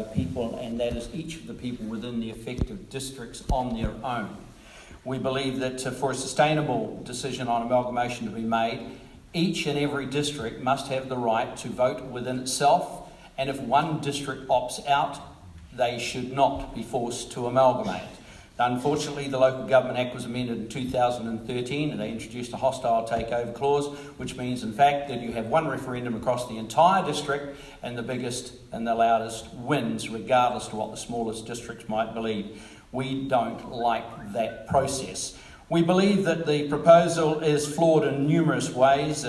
people, and that is each of the people within the effective districts on their own. We believe that for a sustainable decision on amalgamation to be made, each and every district must have the right to vote within itself, and if one district opts out, they should not be forced to amalgamate. Unfortunately, the Local Government Act was amended in 2013 and they introduced a hostile takeover clause, which means in fact that you have one referendum across the entire district and the biggest and the loudest wins, regardless of what the smallest districts might believe. We don't like that process. We believe that the proposal is flawed in numerous ways.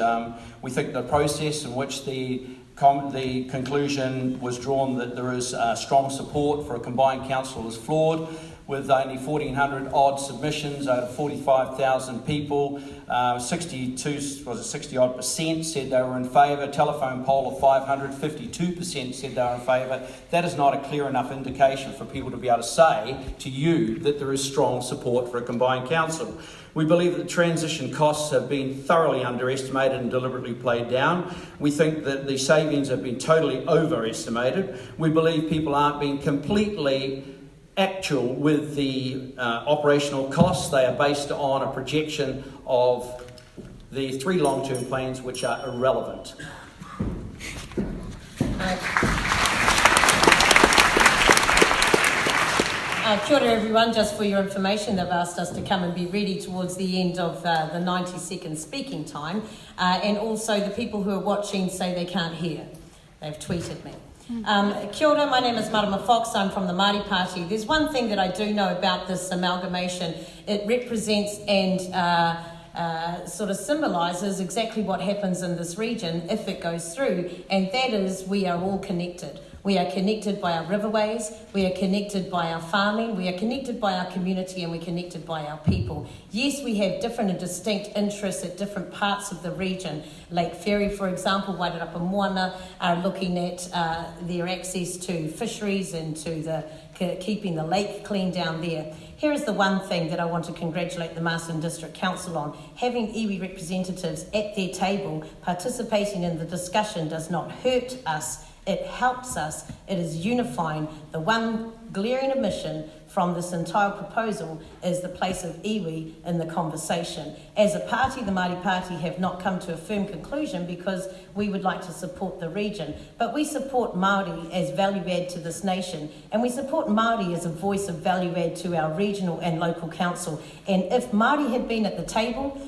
We think the process in which the conclusion was drawn that there is strong support for a combined council is flawed. With only 1,400 odd submissions, over 45,000 people, 60 odd percent said they were in favour. Telephone poll of 500, 52% said they were in favour. That is not a clear enough indication for people to be able to say to you that there is strong support for a combined council. We believe that transition costs have been thoroughly underestimated and deliberately played down. We think that the savings have been totally overestimated. We believe people aren't being completely actual with the operational costs. They are based on a projection of the 3 long-term plans which are irrelevant. Kia ora everyone, just for your information, they've asked us to come and be ready towards the end of the 90-second speaking time, and also the people who are watching say they can't hear. They've tweeted me. Kia ora, my name is Marama Fox, I'm from the Māori Party. There's one thing that I do know about this amalgamation. It represents and sort of symbolises exactly what happens in this region if it goes through, and that is we are all connected. We are connected by our riverways, we are connected by our farming, we are connected by our community, and we're connected by our people. Yes, we have different and distinct interests at different parts of the region. Lake Ferry, for example, wairarapa Moana are looking at their access to fisheries and to keeping the lake clean down there. Here is the one thing that I want to congratulate the Marsden District Council on. Having iwi representatives at their table participating in the discussion does not hurt us. It helps us. It is unifying. The one glaring omission from this entire proposal is the place of iwi in the conversation. As a party, the Māori Party have not come to a firm conclusion because we would like to support the region, but we support Māori as value add to this nation, and we support Māori as a voice of value add to our regional and local council. And if Māori had been at the table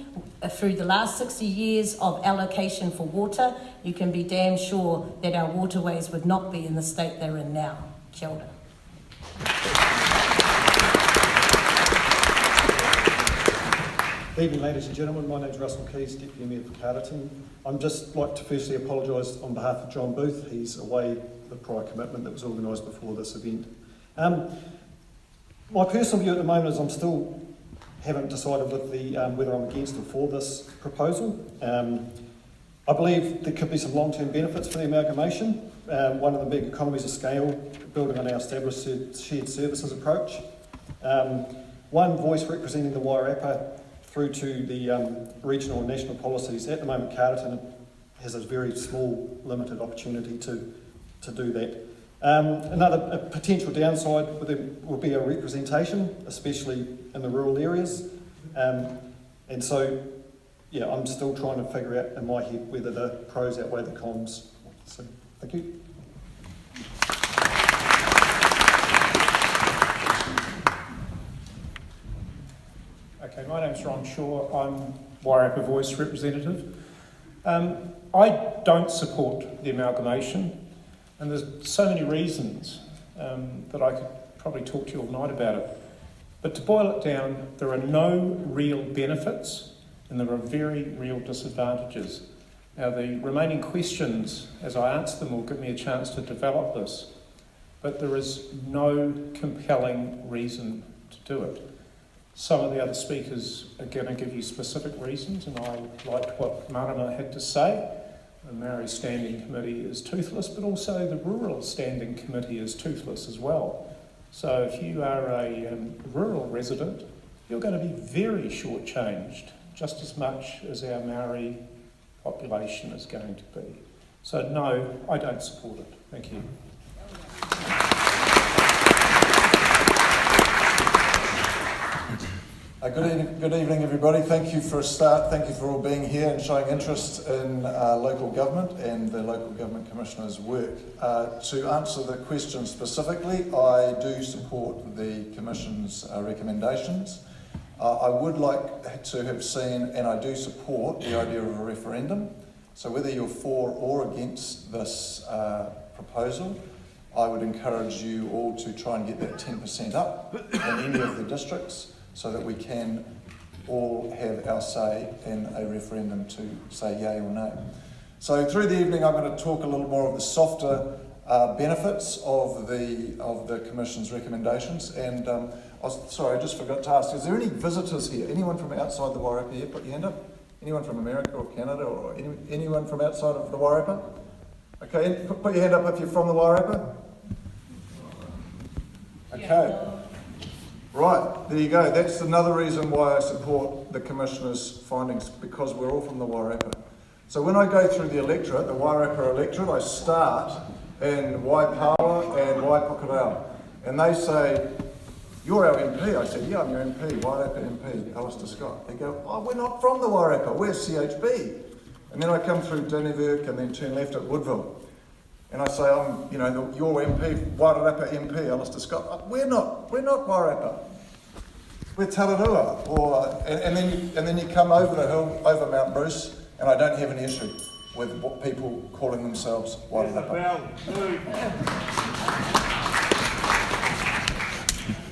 through the last 60 years of allocation for water, you can be damn sure that our waterways would not be in the state they're in now. Kia ora. Good evening, ladies and gentlemen. My name is Russell Keys, Deputy Mayor for Carterton. I'd just like to firstly apologise on behalf of John Booth. He's away for prior commitment that was organised before this event. My personal view at the moment is I'm still haven't decided with the whether I'm against or for this proposal. I believe there could be some long-term benefits for the amalgamation. One of the big economies of scale, building on our established shared services approach. One voice representing the wairarapa through to the regional and national policies. At the moment, Carterton has a very small, limited opportunity to do that. Another potential downside would be a representation, especially in the rural areas. And so, yeah, I'm still trying to figure out in my head whether the pros outweigh the cons. So, thank you. Okay, my name's Ron Shaw. I'm Wairarapa Voice representative. I don't support the amalgamation, and there's so many reasons that I could probably talk to you all night about it. But to boil it down, there are no real benefits and there are very real disadvantages. Now, the remaining questions, as I answer them, will give me a chance to develop this, but there is no compelling reason to do it. Some of the other speakers are going to give you specific reasons, and I liked what Marama had to say. The Maori Standing Committee is toothless, but also the Rural Standing Committee is toothless as well. So if you are a rural resident, you're going to be very shortchanged, just as much as our Maori population is going to be. So no, I don't support it. Thank you. Good evening, everybody. Thank you for a start. Thank you for all being here and showing interest in local government and the Local Government Commissioner's work. To answer the question specifically, I do support the Commission's recommendations. I would like to have seen, and I do support, the idea of a referendum. So whether you're for or against this proposal, I would encourage you all to try and get that 10% up in any of the districts so that we can all have our say in a referendum to say yay or nay. So through the evening I'm going to talk a little more of the softer benefits of the Commission's recommendations. And sorry, I just forgot to ask, is there any visitors here? Anyone from outside the Wairarapa here? Put your hand up. Anyone from America or Canada or anyone from outside of the Wairarapa? Okay, put your hand up if you're from the Wairarapa. Okay. Right, there you go. That's another reason why I support the Commissioner's findings, because we're all from the Wairarapa. So when I go through the electorate, the Wairarapa electorate, I start in Waipawa and Waipukurau. And they say, "You're our MP." I said, "Yeah, I'm your MP, Wairarapa MP, Alistair Scott." They go, "Oh, we're not from the Wairarapa, we're CHB." And then I come through Dunedin and then turn left at Woodville. And I say, "I'm, your MP, Wairarapa MP, Alistair Scott." "Oh, we're not Wairarapa. We're Tararua." And then you come over the hill, over Mount Bruce, and I don't have an issue with people calling themselves Wairarapa.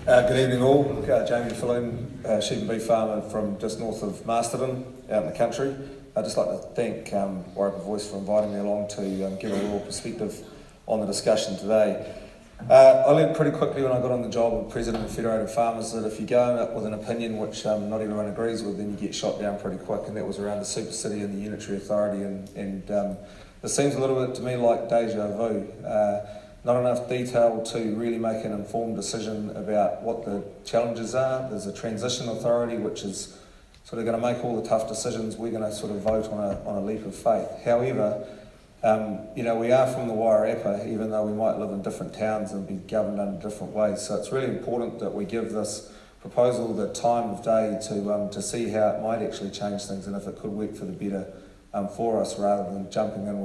Good evening all. Jamie Falloon, sheep and beef farmer from just north of Masterton, out in the country. I'd just like to thank Wairarapa Voice for inviting me along to give a raw perspective on the discussion today. I learned pretty quickly when I got on the job of President of Federated Farmers that if you go up with an opinion which not everyone agrees with, then you get shot down pretty quick, and that was around the super city and the unitary authority, and it seems a little bit to me like deja vu. Not enough detail to really make an informed decision about what the challenges are. There's a transition authority which is sort of going to make all the tough decisions. We're going to sort of vote on a leap of faith. However, we are from the Wairarapa, even though we might live in different towns and be governed under different ways. So it's really important that we give this proposal the time of day to see how it might actually change things and if it could work for the better for us, rather than jumping in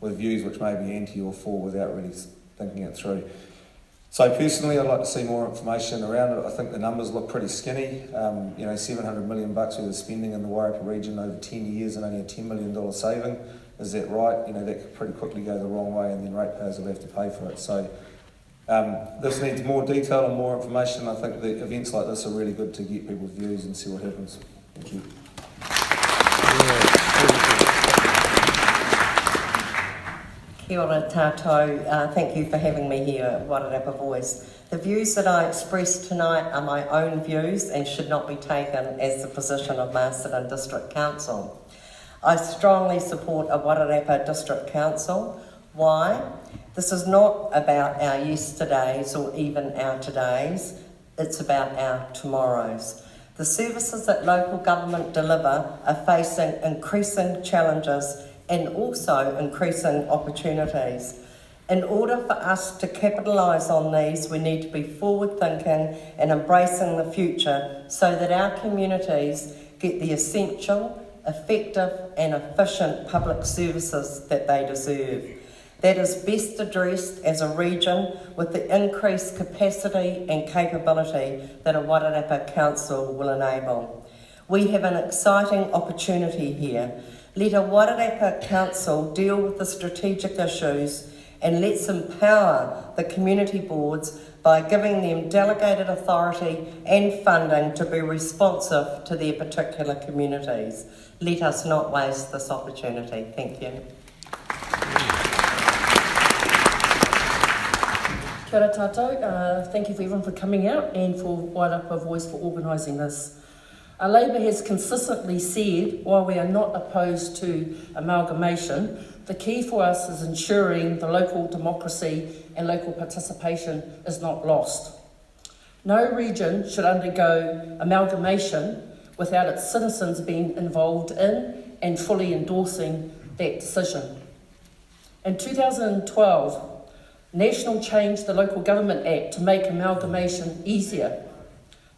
with views which may be anti or for without really thinking it through. So personally, I'd like to see more information around it. I think the numbers look pretty skinny. $700 million worth of spending in the Wairarapa region over 10 years and only a $10 million saving. Is that right? That could pretty quickly go the wrong way, and then ratepayers will have to pay for it. So this needs more detail and more information. I think that events like this are really good to get people's views and see what happens. Thank you. Kia ora tātou. Thank you for having me here at Wairarapa Voice. The views that I express tonight are my own views and should not be taken as the position of Masterton District Council. I strongly support a Wairarapa District Council. Why? This is not about our yesterdays or even our todays. It's about our tomorrows. The services that local government deliver are facing increasing challenges and also increasing opportunities. In order for us to capitalise on these, we need to be forward-thinking and embracing the future so that our communities get the essential, effective and efficient public services that they deserve. That is best addressed as a region with the increased capacity and capability that a Wairarapa Council will enable. We have an exciting opportunity here. Let a Wairarapa Council deal with the strategic issues, and let's empower the community boards by giving them delegated authority and funding to be responsive to their particular communities. Let us not waste this opportunity. Thank you. Kia ora tātou. Thank you for everyone for coming out and for Wairarapa Voice for organising this. Labour has consistently said, while we are not opposed to amalgamation, the key for us is ensuring the local democracy and local participation is not lost. No region should undergo amalgamation without its citizens being involved in and fully endorsing that decision. In 2012, National changed the Local Government Act to make amalgamation easier.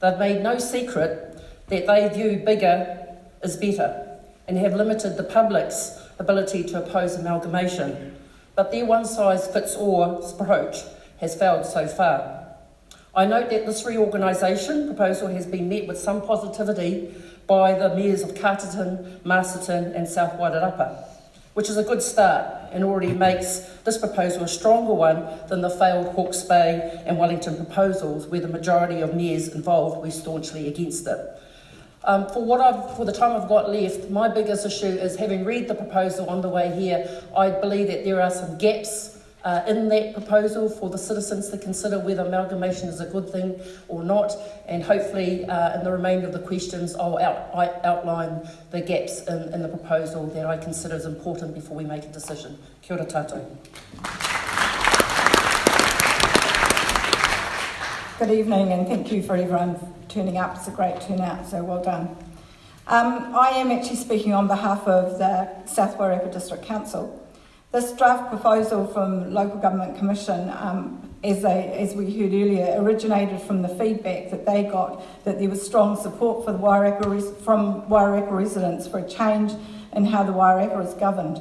They've made no secret that they view bigger is better and have limited the public's ability to oppose amalgamation. But their one-size-fits-all approach has failed so far. I note that this reorganisation proposal has been met with some positivity by the mayors of Carterton, Masterton and South Wairarapa, which is a good start and already makes this proposal a stronger one than the failed Hawke's Bay and Wellington proposals, where the majority of mayors involved were staunchly against it. For the time I've got left, my biggest issue is, having read the proposal on the way here, I believe that there are some gaps in that proposal for the citizens to consider whether amalgamation is a good thing or not, and hopefully in the remainder of the questions I'll outline the gaps in the proposal that I consider is important before we make a decision. Kia ora tātou. Good evening, and thank you for everyone turning up. It's a great turnout, so well done. I am actually speaking on behalf of the South Wairarapa District Council. This draft proposal from Local Government Commission, as we heard earlier, originated from the feedback that they got that there was strong support for the from Wairarapa residents for a change in how the Wairarapa is governed.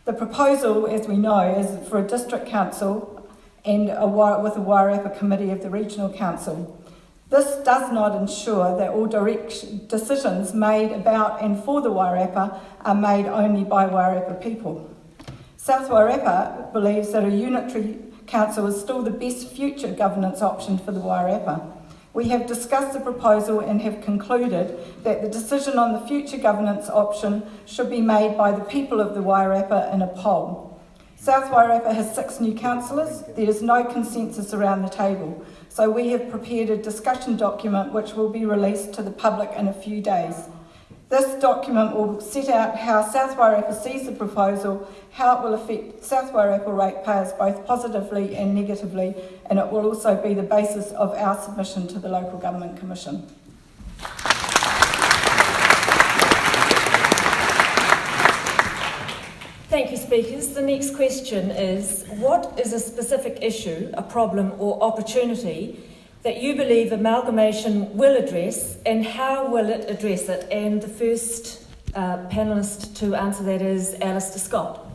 The proposal, as we know, is for a district council and with a Wairarapa committee of the regional council. This does not ensure that all direct decisions made about and for the Wairarapa are made only by Wairarapa people. South Wairarapa believes that a unitary council is still the best future governance option for the Wairarapa. We have discussed the proposal and have concluded that the decision on the future governance option should be made by the people of the Wairarapa in a poll. South Wairarapa has 6 new councillors. There is no consensus around the table, so we have prepared a discussion document which will be released to the public in a few days. This document will set out how South Wairarapa sees the proposal, how it will affect South Wairarapa ratepayers both positively and negatively, and it will also be the basis of our submission to the Local Government Commission. Thank you, speakers. The next question is, what is a specific issue, a problem or opportunity that you believe amalgamation will address, and how will it address it? And the first panellist to answer that is Alistair Scott.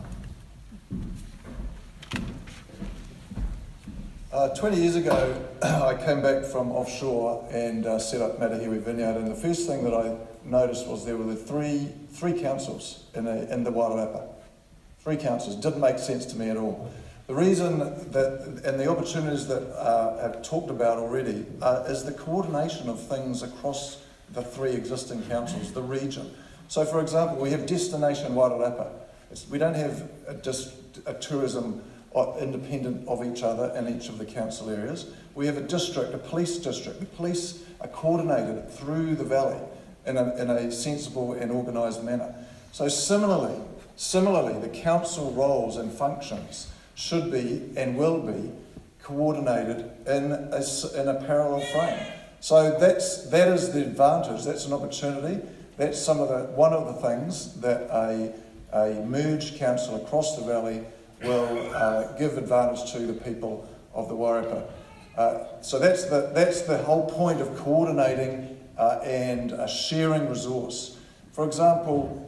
20 years ago, I came back from offshore and set up Matahiwi Vineyard, and the first thing that I noticed was there were the three councils in the Wairarapa. 3 councils. Didn't make sense to me at all. The reason that, and the opportunities that I've talked about already, is the coordination of things across the 3 existing councils, the region. So, for example, we have Destination Wairarapa. We don't have a tourism independent of each other in each of the council areas. We have a district, a police district. The police are coordinated through the valley in a sensible and organised manner. So similarly, the council roles and functions should be and will be coordinated in a parallel frame. So that is the advantage. That's an opportunity. That's one of the things that a merged council across the valley will give advantage to the people of the Wairarapa. So that's the whole point of coordinating and sharing resource. For example,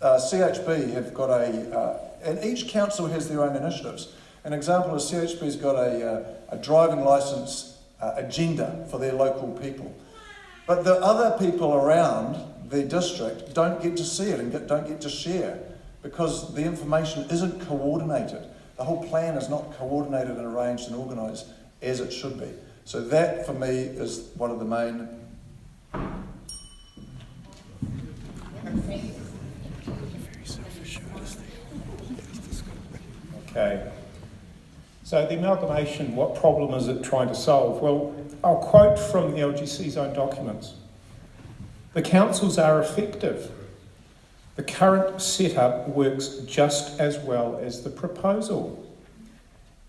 CHB have got and each council has their own initiatives. An example is CHB's got a driving licence agenda for their local people. But the other people around the district don't get to see it and don't get to share because the information isn't coordinated. The whole plan is not coordinated and arranged and organised as it should be. So that, for me, is one of the main... Okay. So the amalgamation, what problem is it trying to solve? Well, I'll quote from the LGC's own documents. The councils are effective. The current setup works just as well as the proposal.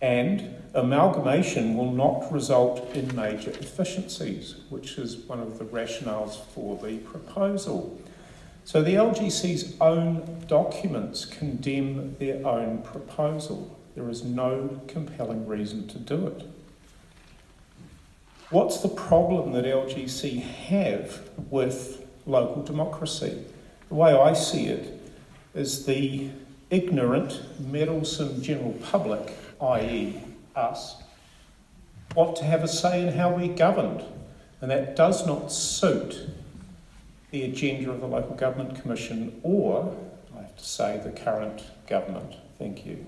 And amalgamation will not result in major efficiencies, which is one of the rationales for the proposal. So the LGC's own documents condemn their own proposal. There is no compelling reason to do it. What's the problem that LGC have with local democracy? The way I see it is the ignorant, meddlesome general public, i.e. us, want to have a say in how we're governed, and that does not suit the agenda of the Local Government Commission or, I have to say, the current government. Thank you.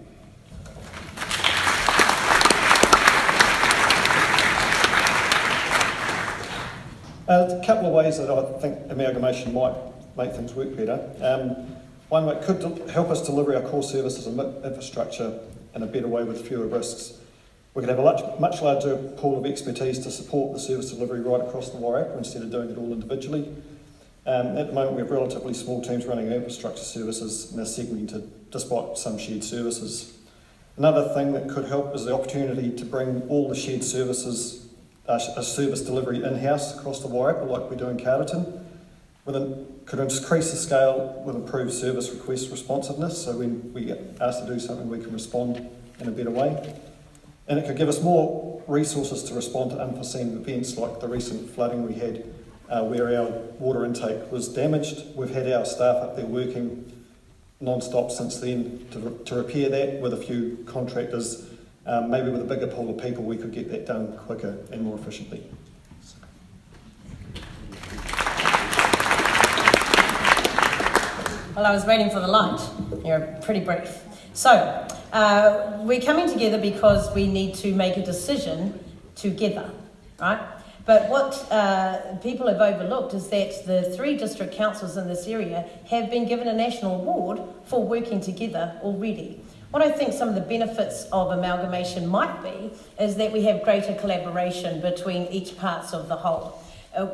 A couple of ways that I think amalgamation might make things work better. One way it could help us deliver our core services and infrastructure in a better way with fewer risks. We could have a much larger pool of expertise to support the service delivery right across the Wairarapa instead of doing it all individually. At the moment we have relatively small teams running our infrastructure services and they're segmented despite some shared services. Another thing that could help is the opportunity to bring all the shared services, service delivery in-house across the Wairarapa like we do in Carterton. Could increase the scale with improved service request responsiveness, so when we get asked to do something we can respond in a better way. And it could give us more resources to respond to unforeseen events like the recent flooding we had where our water intake was damaged. We've had our staff up there working non-stop since then to repair that with a few contractors. Maybe with a bigger pool of people we could get that done quicker and more efficiently. Well, I was waiting for the light. You're pretty brief. So, we're coming together because we need to make a decision together, right? But what people have overlooked is that the 3 district councils in this area have been given a national award for working together already. What I think some of the benefits of amalgamation might be is that we have greater collaboration between each parts of the whole.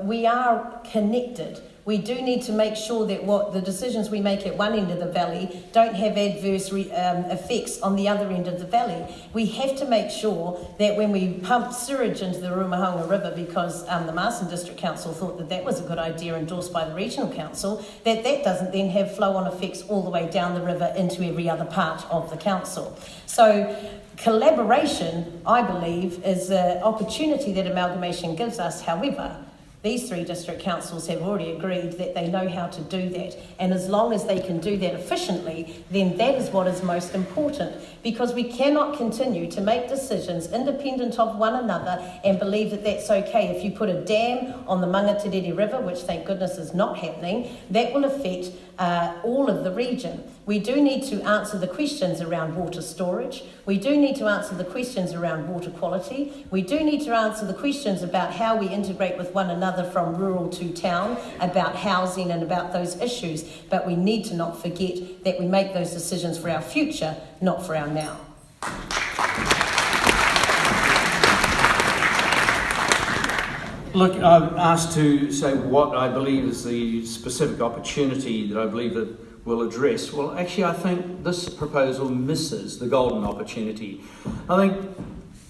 We are connected. We do need to make sure that what the decisions we make at one end of the valley don't have adverse effects on the other end of the valley. We have to make sure that when we pump sewage into the Rumahonga River, because the Marsden District Council thought that that was a good idea endorsed by the Regional Council, that doesn't then have flow-on effects all the way down the river into every other part of the council. So collaboration, I believe, is an opportunity that amalgamation gives us. However, these 3 district councils have already agreed that they know how to do that. And as long as they can do that efficiently, then that is what is most important. Because we cannot continue to make decisions independent of one another and believe that that's okay. If you put a dam on the Mangaterere River, which thank goodness is not happening, that will affect all of the region. We do need to answer the questions around water storage. We do need to answer the questions around water quality. We do need to answer the questions about how we integrate with one another from rural to town, about housing and about those issues. But we need to not forget that we make those decisions for our future, not for our now. Look, I'm asked to say what I believe is the specific opportunity that I believe that will address. Well, actually, I think this proposal misses the golden opportunity. I think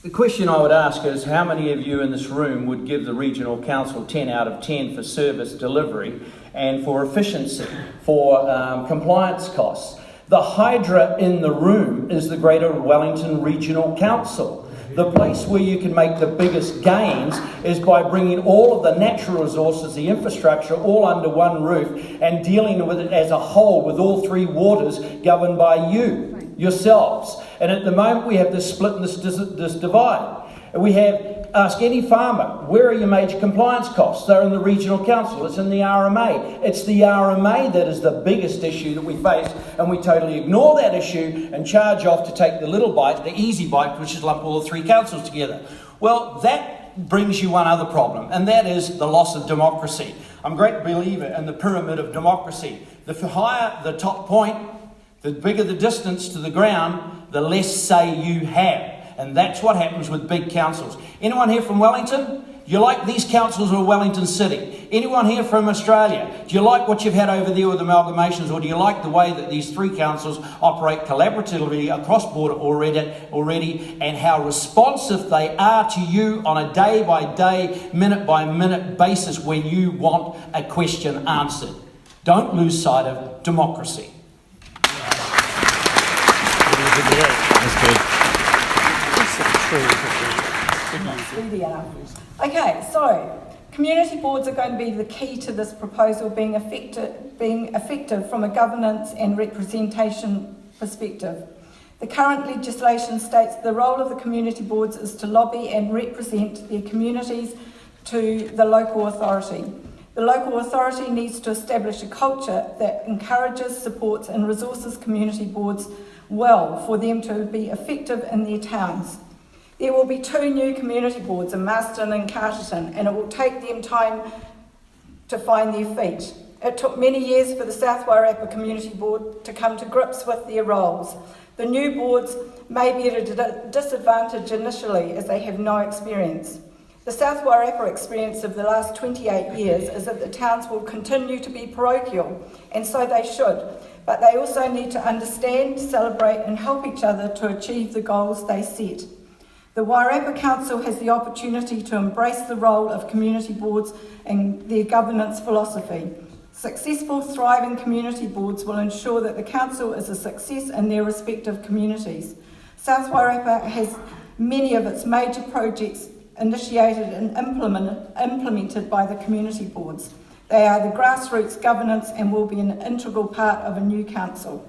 the question I would ask is how many of you in this room would give the Regional Council 10 out of 10 for service delivery and for efficiency, for compliance costs? The hydra in the room is the Greater Wellington Regional Council. The place where you can make the biggest gains is by bringing all of the natural resources, the infrastructure, all under one roof and dealing with it as a whole with all 3 waters governed by you, yourselves. And at the moment we have this split and this divide. We have, ask any farmer, where are your major compliance costs? They're in the Regional Council, it's in the RMA. It's the RMA that is the biggest issue that we face, and we totally ignore that issue and charge off to take the little bite, the easy bite, which is lump all the 3 councils together. Well, that brings you one other problem, and that is the loss of democracy. I'm a great believer in the pyramid of democracy. The higher the top point, the bigger the distance to the ground, the less say you have. And that's what happens with big councils. Anyone here from Wellington? Do you like these councils or Wellington City? Anyone here from Australia? Do you like what you've had over there with amalgamations, or do you like the way that these 3 councils operate collaboratively across border already and how responsive they are to you on a day-by-day, minute-by-minute basis when you want a question answered? Don't lose sight of democracy. That's good. Good enough. Speedy enough. Okay, so community boards are going to be the key to this proposal being effective from a governance and representation perspective. The current legislation states the role of the community boards is to lobby and represent their communities to the local authority. The local authority needs to establish a culture that encourages, supports and resources community boards well for them to be effective in their towns. There will be 2 new community boards in Marston and Carterton, and it will take them time to find their feet. It took many years for the South Wairarapa Community Board to come to grips with their roles. The new boards may be at a disadvantage initially as they have no experience. The South Wairarapa experience of the last 28 years is that the towns will continue to be parochial, and so they should, but they also need to understand, celebrate and help each other to achieve the goals they set. The Wairarapa Council has the opportunity to embrace the role of community boards and their governance philosophy. Successful, thriving community boards will ensure that the council is a success in their respective communities. South Wairarapa has many of its major projects initiated and implemented by the community boards. They are the grassroots governance and will be an integral part of a new council.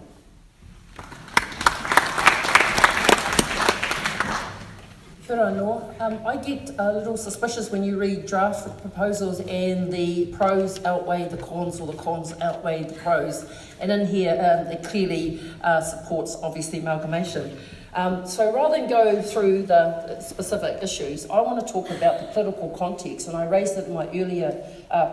Kia ora noa. I get a little suspicious when you read draft proposals and the pros outweigh the cons or the cons outweigh the pros. And in here it clearly supports obviously amalgamation. So rather than go through the specific issues, I want to talk about the political context, and I raised it in my earlier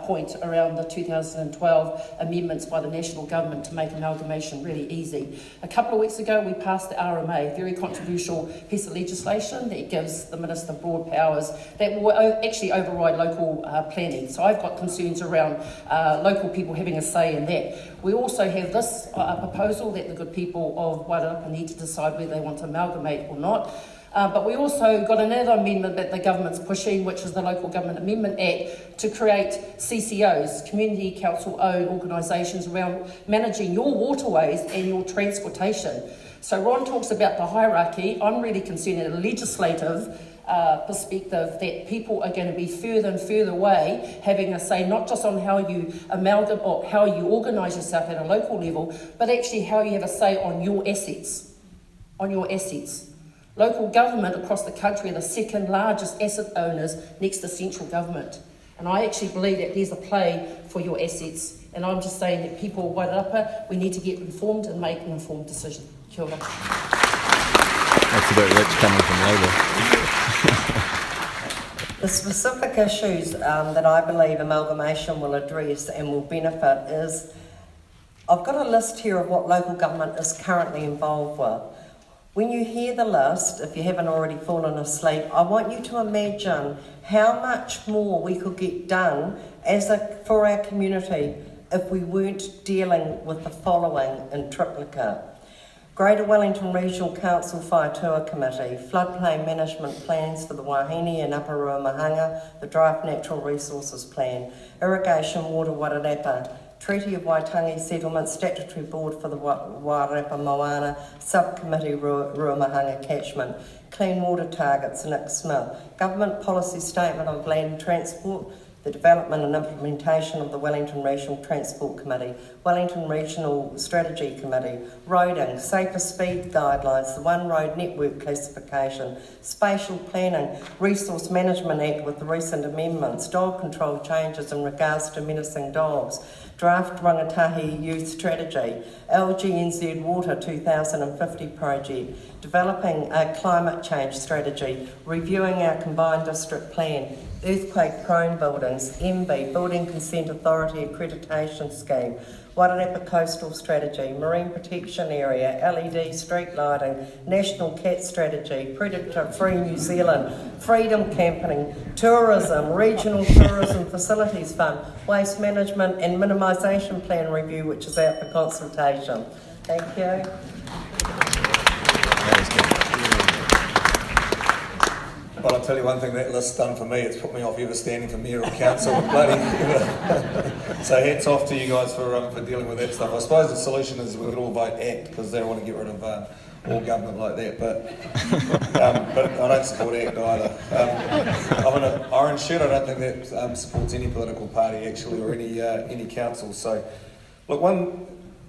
point around the 2012 amendments by the national government to make amalgamation really easy. A couple of weeks ago we passed the RMA, a very controversial piece of legislation that gives the Minister broad powers that will actually override local planning. So I've got concerns around local people having a say in that. We also have this proposal that the good people of Wairarapa need to decide whether they want to amalgamate or not. But we also got another amendment that the government's pushing, which is the Local Government Amendment Act, to create CCOs, Community Council-owned organisations, around managing your waterways and your transportation. So Ron talks about the hierarchy. I'm really concerned at a legislative perspective that people are going to be further and further away having a say not just on how you amalgamate or how you organise yourself at a local level, but actually how you have a say on your assets. Local government across the country are the second largest asset owners next to central government. And I actually believe that there's a play for your assets. And I'm just saying that people of Wairarapa, we need to get informed and make an informed decision. Kia ora. That's a bit rich coming from Labour. The specific issues that I believe amalgamation will address and will benefit is, I've got a list here of what local government is currently involved with. When you hear the list, if you haven't already fallen asleep, I want you to imagine how much more we could get done for our community if we weren't dealing with the following in triplicate. Greater Wellington Regional Council Whaitua Committee, floodplain management plans for the Wahine and Upper Ruamahanga, the Draft Natural Resources Plan, Irrigation Water Wairarapa, Treaty of Waitangi Settlement, Statutory Board for the Wairarapa Moana, Subcommittee Ruamahanga Catchment, Clean Water Targets, Nick Smith, Government Policy Statement of Land Transport, the Development and Implementation of the Wellington Regional Transport Committee, Wellington Regional Strategy Committee, Roading, Safer Speed Guidelines, the One Road Network Classification, Spatial Planning, Resource Management Act with the recent amendments, dog control changes in regards to menacing dogs, Draft Rangatahi Youth Strategy, LGNZ Water 2050 project, developing a climate change strategy, reviewing our combined district plan, earthquake-prone buildings, MB, Building Consent Authority Accreditation Scheme, Wairarapa Coastal Strategy, Marine Protection Area, LED street lighting, National Cat Strategy, Predator-Free New Zealand, Freedom Camping, Tourism, Regional Tourism Facilities Fund, Waste Management and Minimisation Plan Review, which is out for consultation. Thank you. But I'll tell you one thing, that list's done for me, it's put me off ever standing for mayor or council, bloody ever. So hats off to you guys for dealing with that stuff. I suppose the solution is we could all vote ACT, because they want to get rid of or government like that, but I don't support ACT either. I'm in an orange shirt. I don't think that supports any political party actually, or any council. So, look,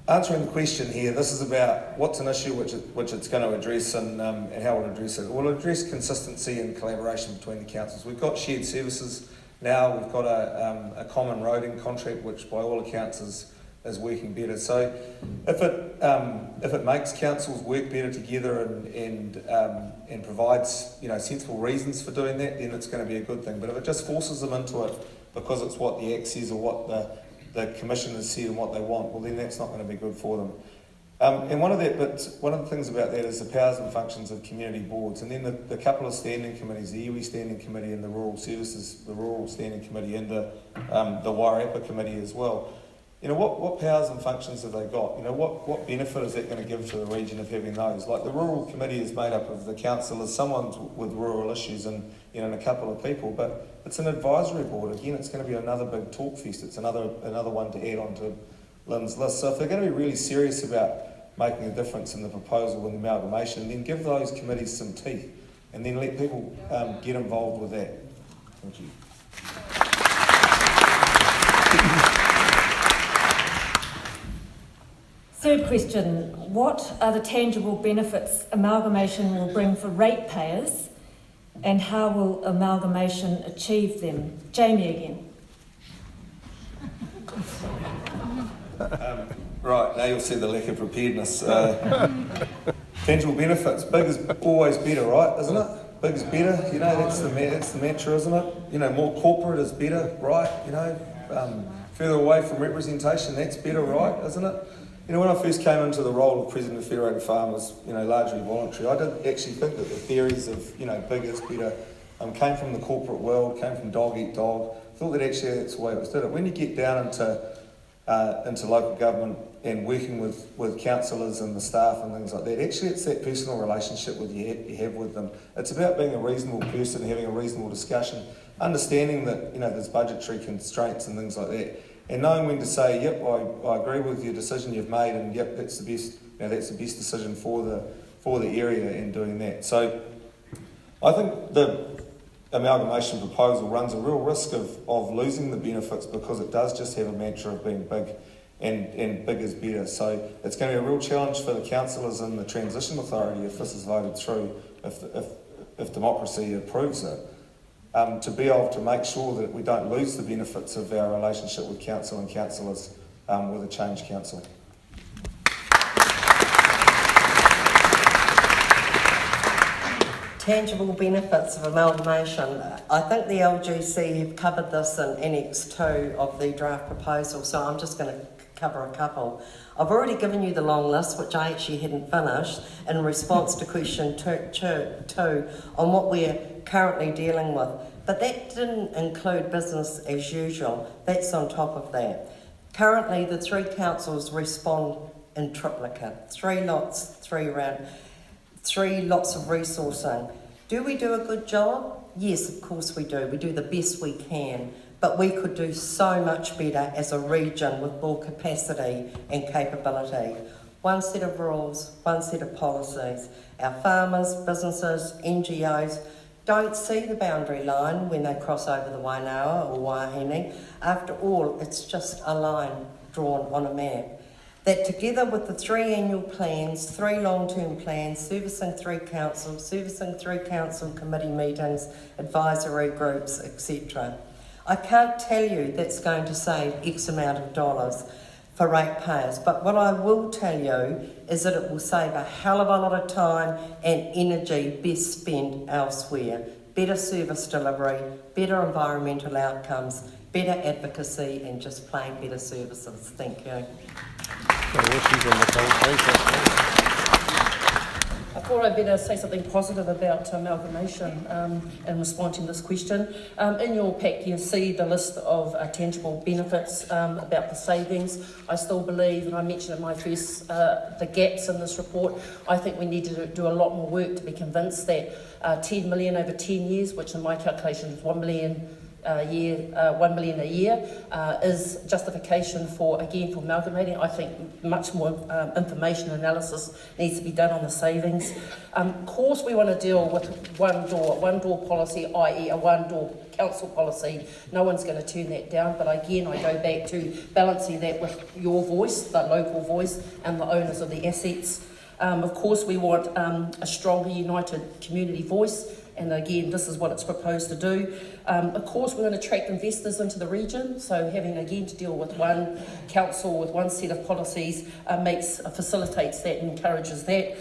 answering the question here, this is about what's an issue which it's going to address and how we'll address it. We'll address consistency and collaboration between the councils. We've got shared services now. We've got a common roading contract, which by all accounts is working better. So if it makes councils work better together and provides sensible reasons for doing that, then it's going to be a good thing. But if it just forces them into it because it's what the Act says or what the Commission has said and what they want, well then that's not going to be good for them. And one of the things about that is the powers and functions of community boards, and then the couple of standing committees, the iwi Standing Committee and the Rural Services, the Rural Standing Committee and the wairarapa Committee as well. What powers and functions have they got? What benefit is that going to give to the region of having those? Like the Rural Committee is made up of the councillors, someone with rural issues and a couple of people, but it's an advisory board. Again, it's going to be another big talk fest. It's another one to add on to Lynn's list. So if they're going to be really serious about making a difference in the proposal and the amalgamation, then give those committees some teeth and then let people get involved with that. Thank you. Third question, what are the tangible benefits amalgamation will bring for ratepayers and how will amalgamation achieve them? Jamie again. Right, now you'll see the lack of preparedness. Tangible benefits, big is always better, right, isn't it? Big is better, that's the mantra, isn't it? More corporate is better, right? Further away from representation, that's better, right, isn't it? When I first came into the role of President of Federated Farmers, largely voluntary, I did actually think that the theories of, big is better came from the corporate world, came from dog eat dog. Thought that actually that's the way it was did it. When you get down into local government and working with councillors and the staff and things like that, actually it's that personal relationship you have with them. It's about being a reasonable person, having a reasonable discussion, understanding that there's budgetary constraints and things like that. And knowing when to say, yep, I agree with your decision you've made, and yep, that's the best decision for the area in doing that. So I think the amalgamation proposal runs a real risk of losing the benefits because it does just have a mantra of being big and big is better. So it's going to be a real challenge for the councillors and the Transition Authority if this is voted through, if democracy approves it. To be able to make sure that we don't lose the benefits of our relationship with council and councillors with a changed council. Tangible benefits of amalgamation. I think the LGC have covered this in Annex 2 of the draft proposal, so I'm just going to cover a couple. I've already given you the long list, which I actually hadn't finished, in response to question 2 on what we're currently dealing with. But that didn't include business as usual. That's on top of that. Currently, the 3 councils respond in triplicate. 3 lots, 3 lots of resourcing. Do we do a good job? Yes, of course we do. We do the best we can. But we could do so much better as a region with more capacity and capability. One set of rules, one set of policies. Our farmers, businesses, NGOs don't see the boundary line when they cross over the Wainawa or Wahine. After all, it's just a line drawn on a map. That together with the 3 annual plans, 3 long-term plans, servicing 3 councils, servicing 3 council committee meetings, advisory groups, etc. I can't tell you that's going to save X amount of dollars for ratepayers, but what I will tell you is that it will save a hell of a lot of time and energy best spent elsewhere. Better service delivery, better environmental outcomes, better advocacy, and just plain better services. Thank you. I thought I'd better say something positive about amalgamation in response to this question. In your pack, you see the list of tangible benefits about the savings. I still believe, and I mentioned in my first, the gaps in this report. I think we need to do a lot more work to be convinced that 10 million over 10 years, which in my calculation is $1 million year, 1 million a year, is justification for amalgamating. I think much more information analysis needs to be done on the savings. Of course, we want to deal with one door policy, i.e. a one door council policy. No one's going to turn that down, but again, I go back to balancing that with your voice, the local voice, and the owners of the assets. Of course, we want a stronger, united community voice. And again, this is what it's proposed to do. Of course, we're going to attract investors into the region. So having, again, to deal with one council with one set of policies facilitates that and encourages that.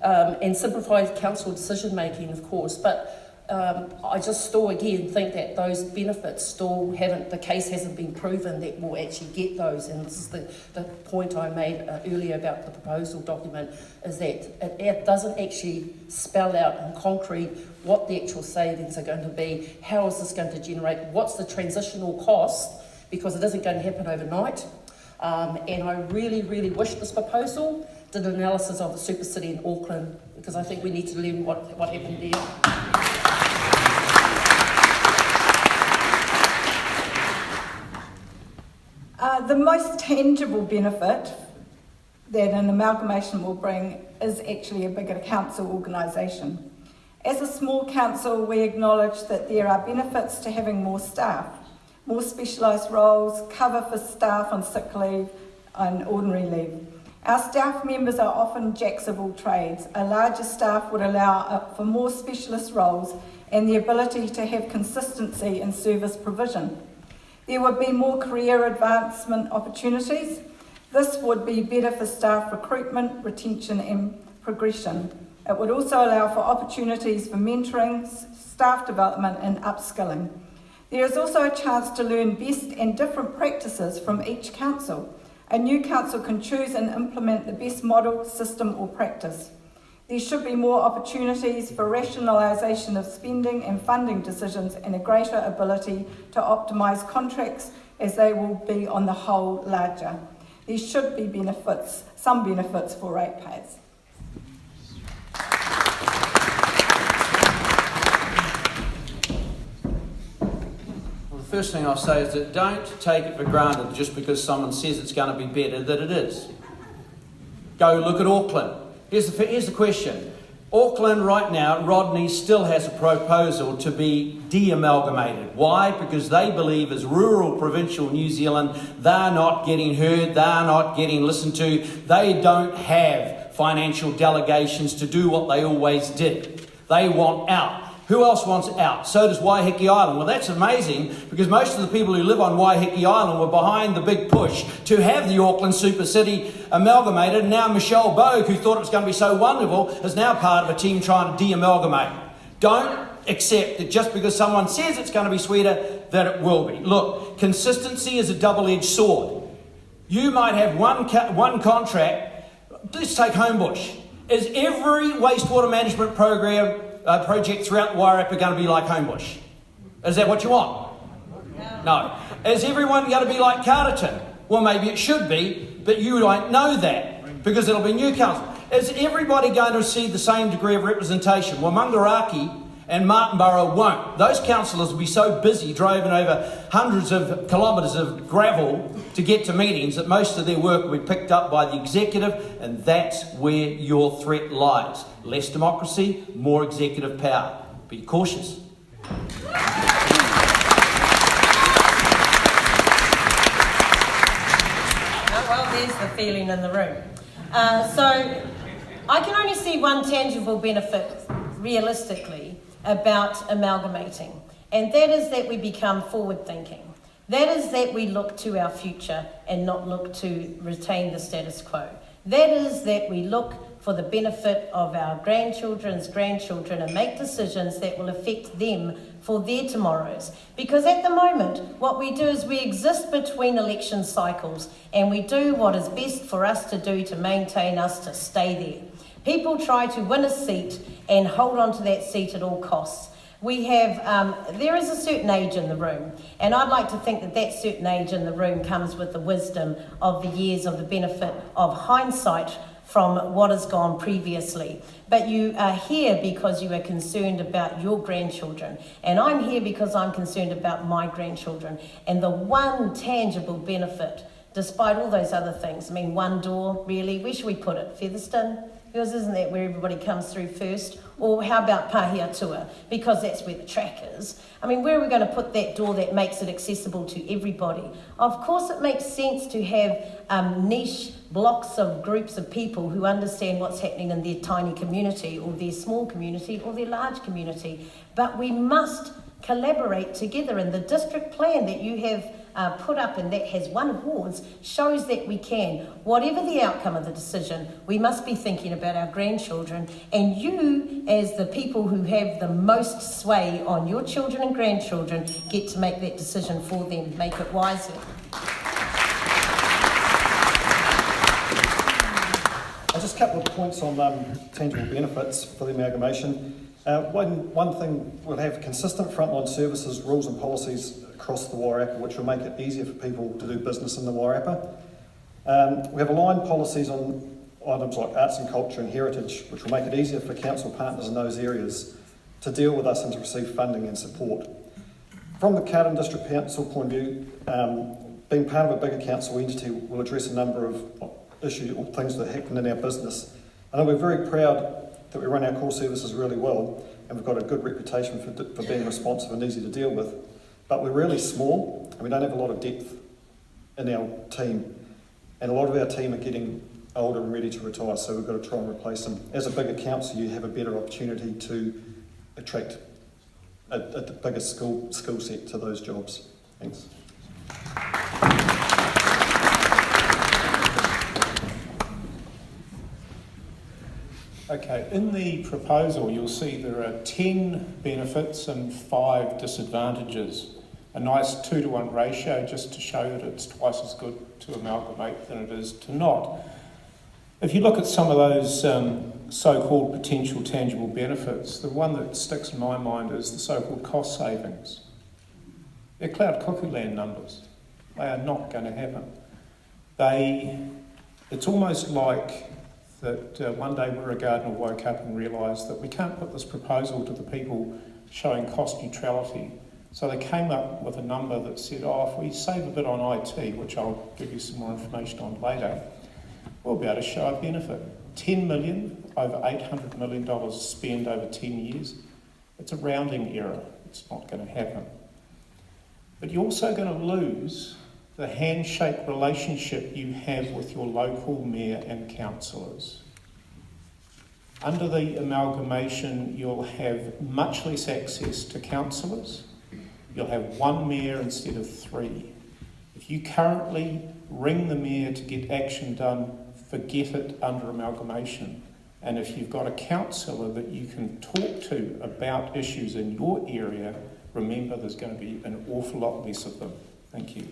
And simplifies council decision making, of course. But I just still, again, think that those benefits still the case hasn't been proven that we'll actually get those. And this is the point I made earlier about the proposal document, is that it doesn't actually spell out in concrete what the actual savings are going to be, how is this going to generate, what's the transitional cost, because it isn't going to happen overnight. And I really, really wish this proposal did an analysis of the super city in Auckland, because I think we need to learn what happened there. The most tangible benefit that an amalgamation will bring is actually a bigger council organisation. As a small council, we acknowledge that there are benefits to having more staff, more specialised roles, cover for staff on sick leave and ordinary leave. Our staff members are often jacks of all trades. A larger staff would allow for more specialist roles and the ability to have consistency in service provision. There would be more career advancement opportunities. This would be better for staff recruitment, retention and progression. It would also allow for opportunities for mentoring, staff development and upskilling. There is also a chance to learn best and different practices from each council. A new council can choose and implement the best model, system or practice. There should be more opportunities for rationalisation of spending and funding decisions and a greater ability to optimise contracts, as they will be on the whole larger. There should be some benefits for ratepayers. Well, the first thing I'll say is that don't take it for granted just because someone says it's going to be better that it is. Go look at Auckland. Here's the question. Auckland right now, Rodney still has a proposal to be de-amalgamated. Why? Because they believe as rural provincial New Zealand, they're not getting heard, they're not getting listened to, they don't have financial delegations to do what they always did. They want out. Who else wants out? So does Waiheke Island. Well, that's amazing because most of the people who live on Waiheke Island were behind the big push to have the Auckland Super City amalgamated. And now Michelle Bogue, who thought it was going to be so wonderful, is now part of a team trying to de-amalgamate. Don't accept that just because someone says it's going to be sweeter, that it will be. Look, consistency is a double-edged sword. You might have one contract. Let's take Homebush. Is every wastewater management project throughout Wairarapa going to be like Homebush? Is that what you want? No. Is everyone going to be like Carterton? Well, maybe it should be, but you don't know that because it'll be new council. Is everybody going to receive the same degree of representation? Well, Mungaraki and Martinborough won't. Those councillors will be so busy driving over hundreds of kilometres of gravel to get to meetings that most of their work will be picked up by the executive, and that's where your threat lies. Less democracy, more executive power. Be cautious. Well, there's the feeling in the room. So I can only see one tangible benefit realistically about amalgamating, and that is that we become forward-thinking. That is that we look to our future and not look to retain the status quo. That is that we look for the benefit of our grandchildren's grandchildren and make decisions that will affect them for their tomorrows. Because at the moment, what we do is we exist between election cycles and we do what is best for us to do to maintain us to stay there. People try to win a seat and hold on to that seat at all costs. We have, there is a certain age in the room, and I'd like to think that that certain age in the room comes with the wisdom of the years of the benefit of hindsight from what has gone previously. But you are here because you are concerned about your grandchildren. And I'm here because I'm concerned about my grandchildren. And the one tangible benefit, despite all those other things, I mean, one door, really, where should we put it? Featherstone? Because isn't that where everybody comes through first? Or how about Pahiatua? Because that's where the track is. I mean, where are we going to put that door that makes it accessible to everybody? Of course, it makes sense to have niche blocks of groups of people who understand what's happening in their tiny community or their small community or their large community. But we must collaborate together, and the district plan that you have put up and that has won awards shows that we can. Whatever the outcome of the decision, we must be thinking about our grandchildren, and you, as the people who have the most sway on your children and grandchildren, get to make that decision for them. Make it wisely. Just a couple of points on tangible benefits for the amalgamation. One thing, we'll have consistent frontline services, rules and policies across the Wairarapa, which will make it easier for people to do business in the Wairarapa. We have aligned policies on items like arts and culture and heritage, which will make it easier for council partners in those areas to deal with us and to receive funding and support. From the Carterton District Council point of view, being part of a bigger council entity will address a number of issues or things that happen in our business. I know we're very proud that we run our core services really well, and we've got a good reputation for being responsive and easy to deal with. But we're really small, and we don't have a lot of depth in our team. And a lot of our team are getting older and ready to retire, so we've got to try and replace them. As a bigger council, you have a better opportunity to attract a bigger skill set to those jobs. Thanks. Okay, in the proposal you'll see there are 10 benefits and 5 disadvantages. A nice 2-to-1 ratio just to show that it's twice as good to amalgamate than it is to not. If you look at some of those so-called potential tangible benefits, the one that sticks in my mind is the so-called cost savings. They're cloud cuckoo land numbers. They are not going to happen. It's almost like that one day Wirra Gardener woke up and realised that we can't put this proposal to the people showing cost neutrality. So they came up with a number that said, if we save a bit on IT, which I'll give you some more information on later, we'll be able to show a benefit. 10 million over $800 million spent over 10 years. It's a rounding error. It's not going to happen. But you're also going to lose the handshake relationship you have with your local mayor and councillors. Under the amalgamation, you'll have much less access to councillors. You'll have one mayor instead of 3. If you currently ring the mayor to get action done, forget it under amalgamation. And if you've got a councillor that you can talk to about issues in your area, remember there's going to be an awful lot less of them. Thank you.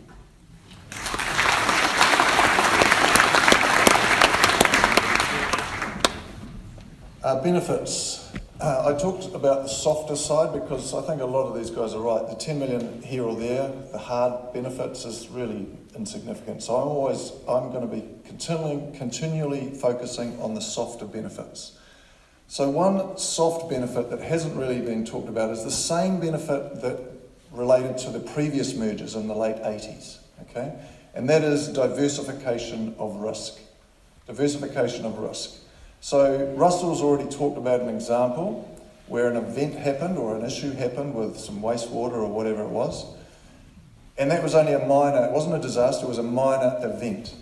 Benefits. I talked about the softer side because I think a lot of these guys are right. The 10 million here or there, the hard benefits is really insignificant. So I'm going to be continually focusing on the softer benefits. So one soft benefit that hasn't really been talked about is the same benefit that related to the previous mergers in the late 80s, okay? And that is diversification of risk. Diversification of risk. So Russell's already talked about an example where an event happened or an issue happened with some wastewater or whatever it was. And that was only a minor, it wasn't a disaster, it was a minor event.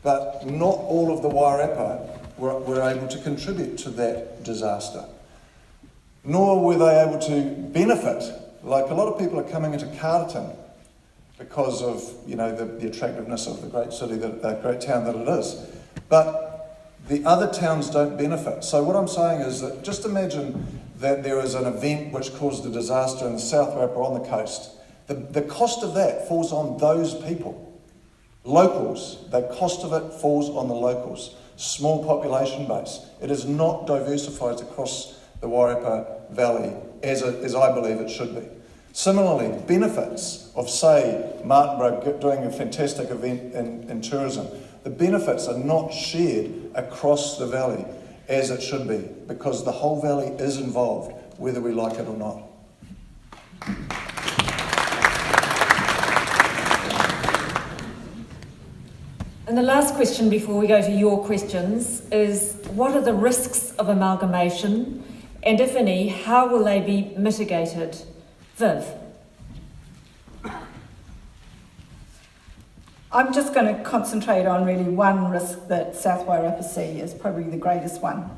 But not all of the Wairarapa were able to contribute to that disaster. Nor were they able to benefit. Like a lot of people are coming into Carterton because of, the attractiveness of the great city, the great town that it is. But the other towns don't benefit. So what I'm saying is that just imagine that there is an event which caused a disaster in the South Wairarapa on the coast. The cost of that falls on those people. Locals, the cost of it falls on the locals. Small population base. It is not diversified across the Wairarapa Valley as I believe it should be. Similarly, benefits of, say, Martinborough doing a fantastic event in tourism, the benefits are not shared across the valley as it should be, because the whole valley is involved, whether we like it or not. And the last question before we go to your questions is, what are the risks of amalgamation? And if any, how will they be mitigated? Viv? I'm just going to concentrate on really one risk that South Wairarapa see is probably the greatest one,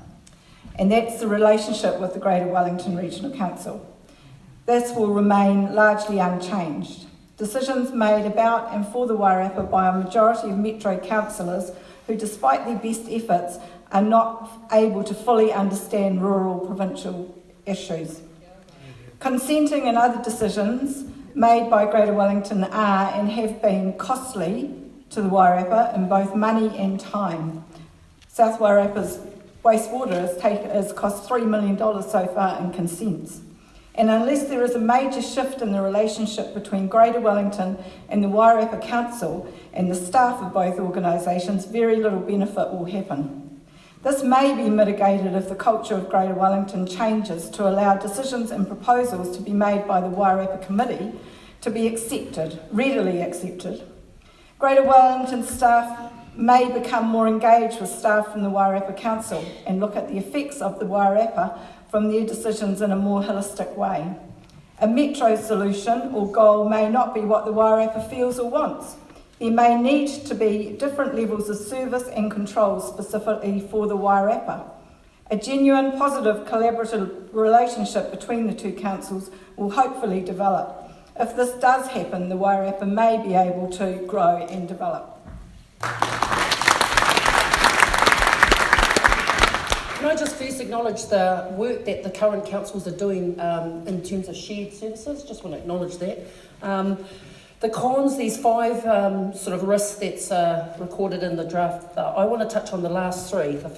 and that's the relationship with the Greater Wellington Regional Council. This will remain largely unchanged. Decisions made about and for the Wairarapa by a majority of Metro councillors who, despite their best efforts, are not able to fully understand rural provincial issues. Consenting and other decisions made by Greater Wellington are and have been costly to the Wairarapa in both money and time. South Wairarapa's wastewater has cost $3 million so far in consents. And unless there is a major shift in the relationship between Greater Wellington and the Wairarapa Council and the staff of both organisations, very little benefit will happen. This may be mitigated if the culture of Greater Wellington changes to allow decisions and proposals to be made by the Wairarapa Committee to be accepted, readily accepted. Greater Wellington staff may become more engaged with staff from the Wairarapa Council and look at the effects of the Wairarapa from their decisions in a more holistic way. A metro solution or goal may not be what the Wairarapa feels or wants. There may need to be different levels of service and control specifically for the Wairarapa. A genuine, positive, collaborative relationship between the two councils will hopefully develop. If this does happen, the Wairarapa may be able to grow and develop. Can I just first acknowledge the work that the current councils are doing in terms of shared services? Just want to acknowledge that. The cons, these 5 sort of risks that's recorded in the draft, I want to touch on the last 3. The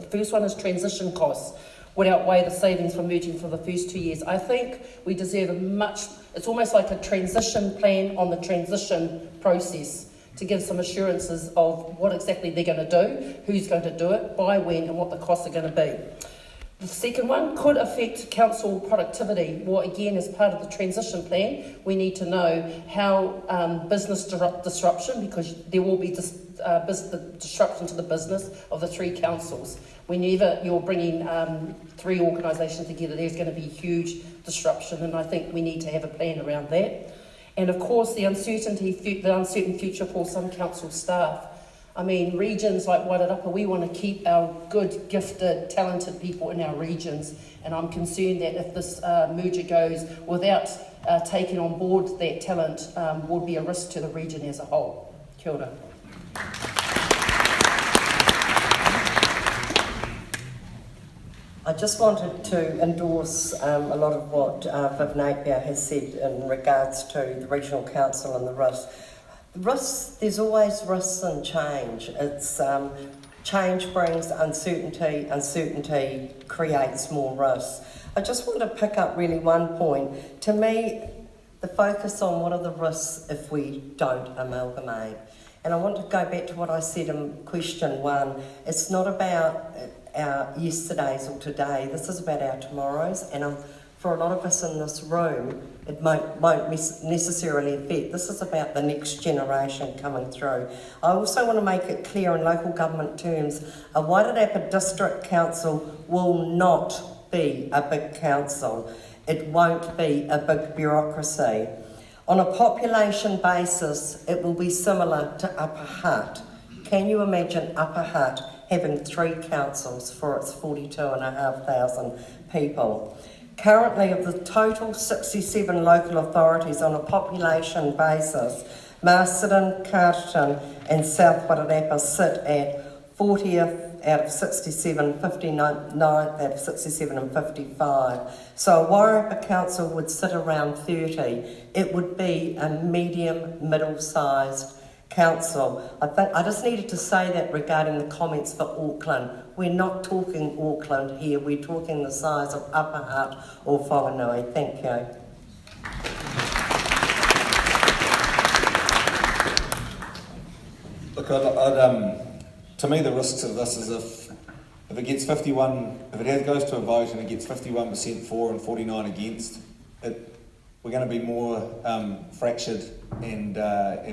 first one is transition costs would outweigh the savings from merging for the first 2 years. I think we deserve it's almost like a transition plan on the transition process to give some assurances of what exactly they're going to do, who's going to do it, by when, and what the costs are going to be. The second one could affect council productivity. Well, again, as part of the transition plan, we need to know how business disruption, because there will be disruption to the business of the 3 councils. Whenever you're bringing 3 organisations together, there's going to be huge disruption, and I think we need to have a plan around that. And of course, the uncertain future for some council staff. I mean, regions like Wairarapa, we want to keep our good, gifted, talented people in our regions. And I'm concerned that if this merger goes without taking on board that talent, would be a risk to the region as a whole. Kia ora. I just wanted to endorse a lot of what Viv Napier has said in regards to the Regional Council and the risks. There's always risks in change. Change brings uncertainty. Uncertainty creates more risks. I just want to pick up really one point. To me, the focus on what are the risks if we don't amalgamate. And I want to go back to what I said in question 1. It's not about our yesterdays or today. This is about our tomorrows. And for a lot of us in this room, it won't necessarily affect. This is about the next generation coming through. I also want to make it clear in local government terms, a Wairarapa District Council will not be a big council. It won't be a big bureaucracy. On a population basis, it will be similar to Upper Hutt. Can you imagine Upper Hutt having 3 councils for its 42,500 people? Currently, of the total 67 local authorities on a population basis, Masterton, Carterton and South Wairarapa sit at 40th out of 67, 59th out of 67 and 55. So a Wairarapa Council would sit around 30. It would be a medium, middle-sized council. I just needed to say that regarding the comments for Auckland. We're not talking Auckland here, we're talking the size of Upper Hutt or Whanganui. Thank you. Look, to me, the risks of this is if it gets 51, if it goes to a vote and it gets 51% for and 49 against, we're going to be more fractured and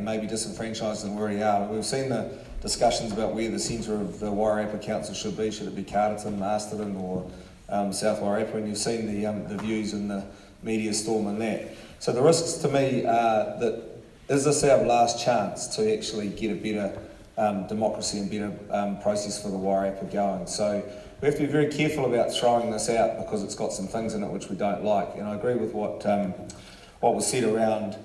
maybe disenfranchised than we already are. We've seen the discussions about where the centre of the Wairarapa Council should be. Should it be Carterton, Masterton or South Wairarapa? And you've seen the views in the media storm and that. So the risks to me are that is this our last chance to actually get a better democracy and better process for the Wairarapa going. So we have to be very careful about throwing this out because it's got some things in it which we don't like. And I agree with what was said around,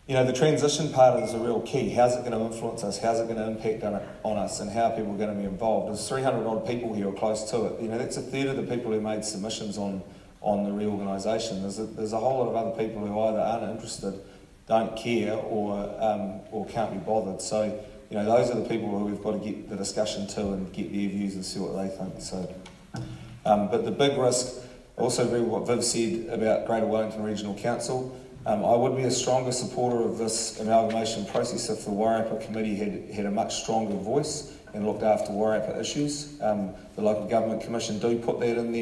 the transition part is a real key. How's it going to influence us? How's it going to impact on us? And how are people going to be involved? There's 300 odd people here or close to it. That's a third of the people who made submissions on the reorganisation. There's a whole lot of other people who either aren't interested, don't care, or can't be bothered. So, those are the people who we've got to get the discussion to and get their views and see what they think. So, but the big risk, I also agree with what Viv said about Greater Wellington Regional Council. I would be a stronger supporter of this amalgamation process if the Wairarapa Committee had a much stronger voice and looked after Wairarapa issues. The Local Government Commission do put that in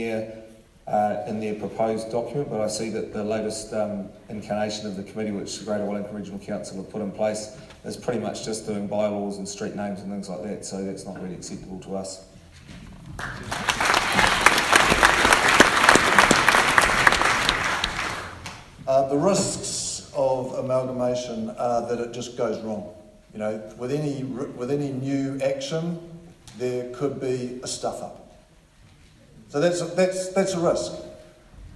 their proposed document, but I see that the latest incarnation of the committee, which the Greater Wellington Regional Council have put in place, is pretty much just doing bylaws and street names and things like that, so that's not really acceptable to us. The risks of amalgamation are that it just goes wrong. With any new action, there could be a stuff up. So that's a risk.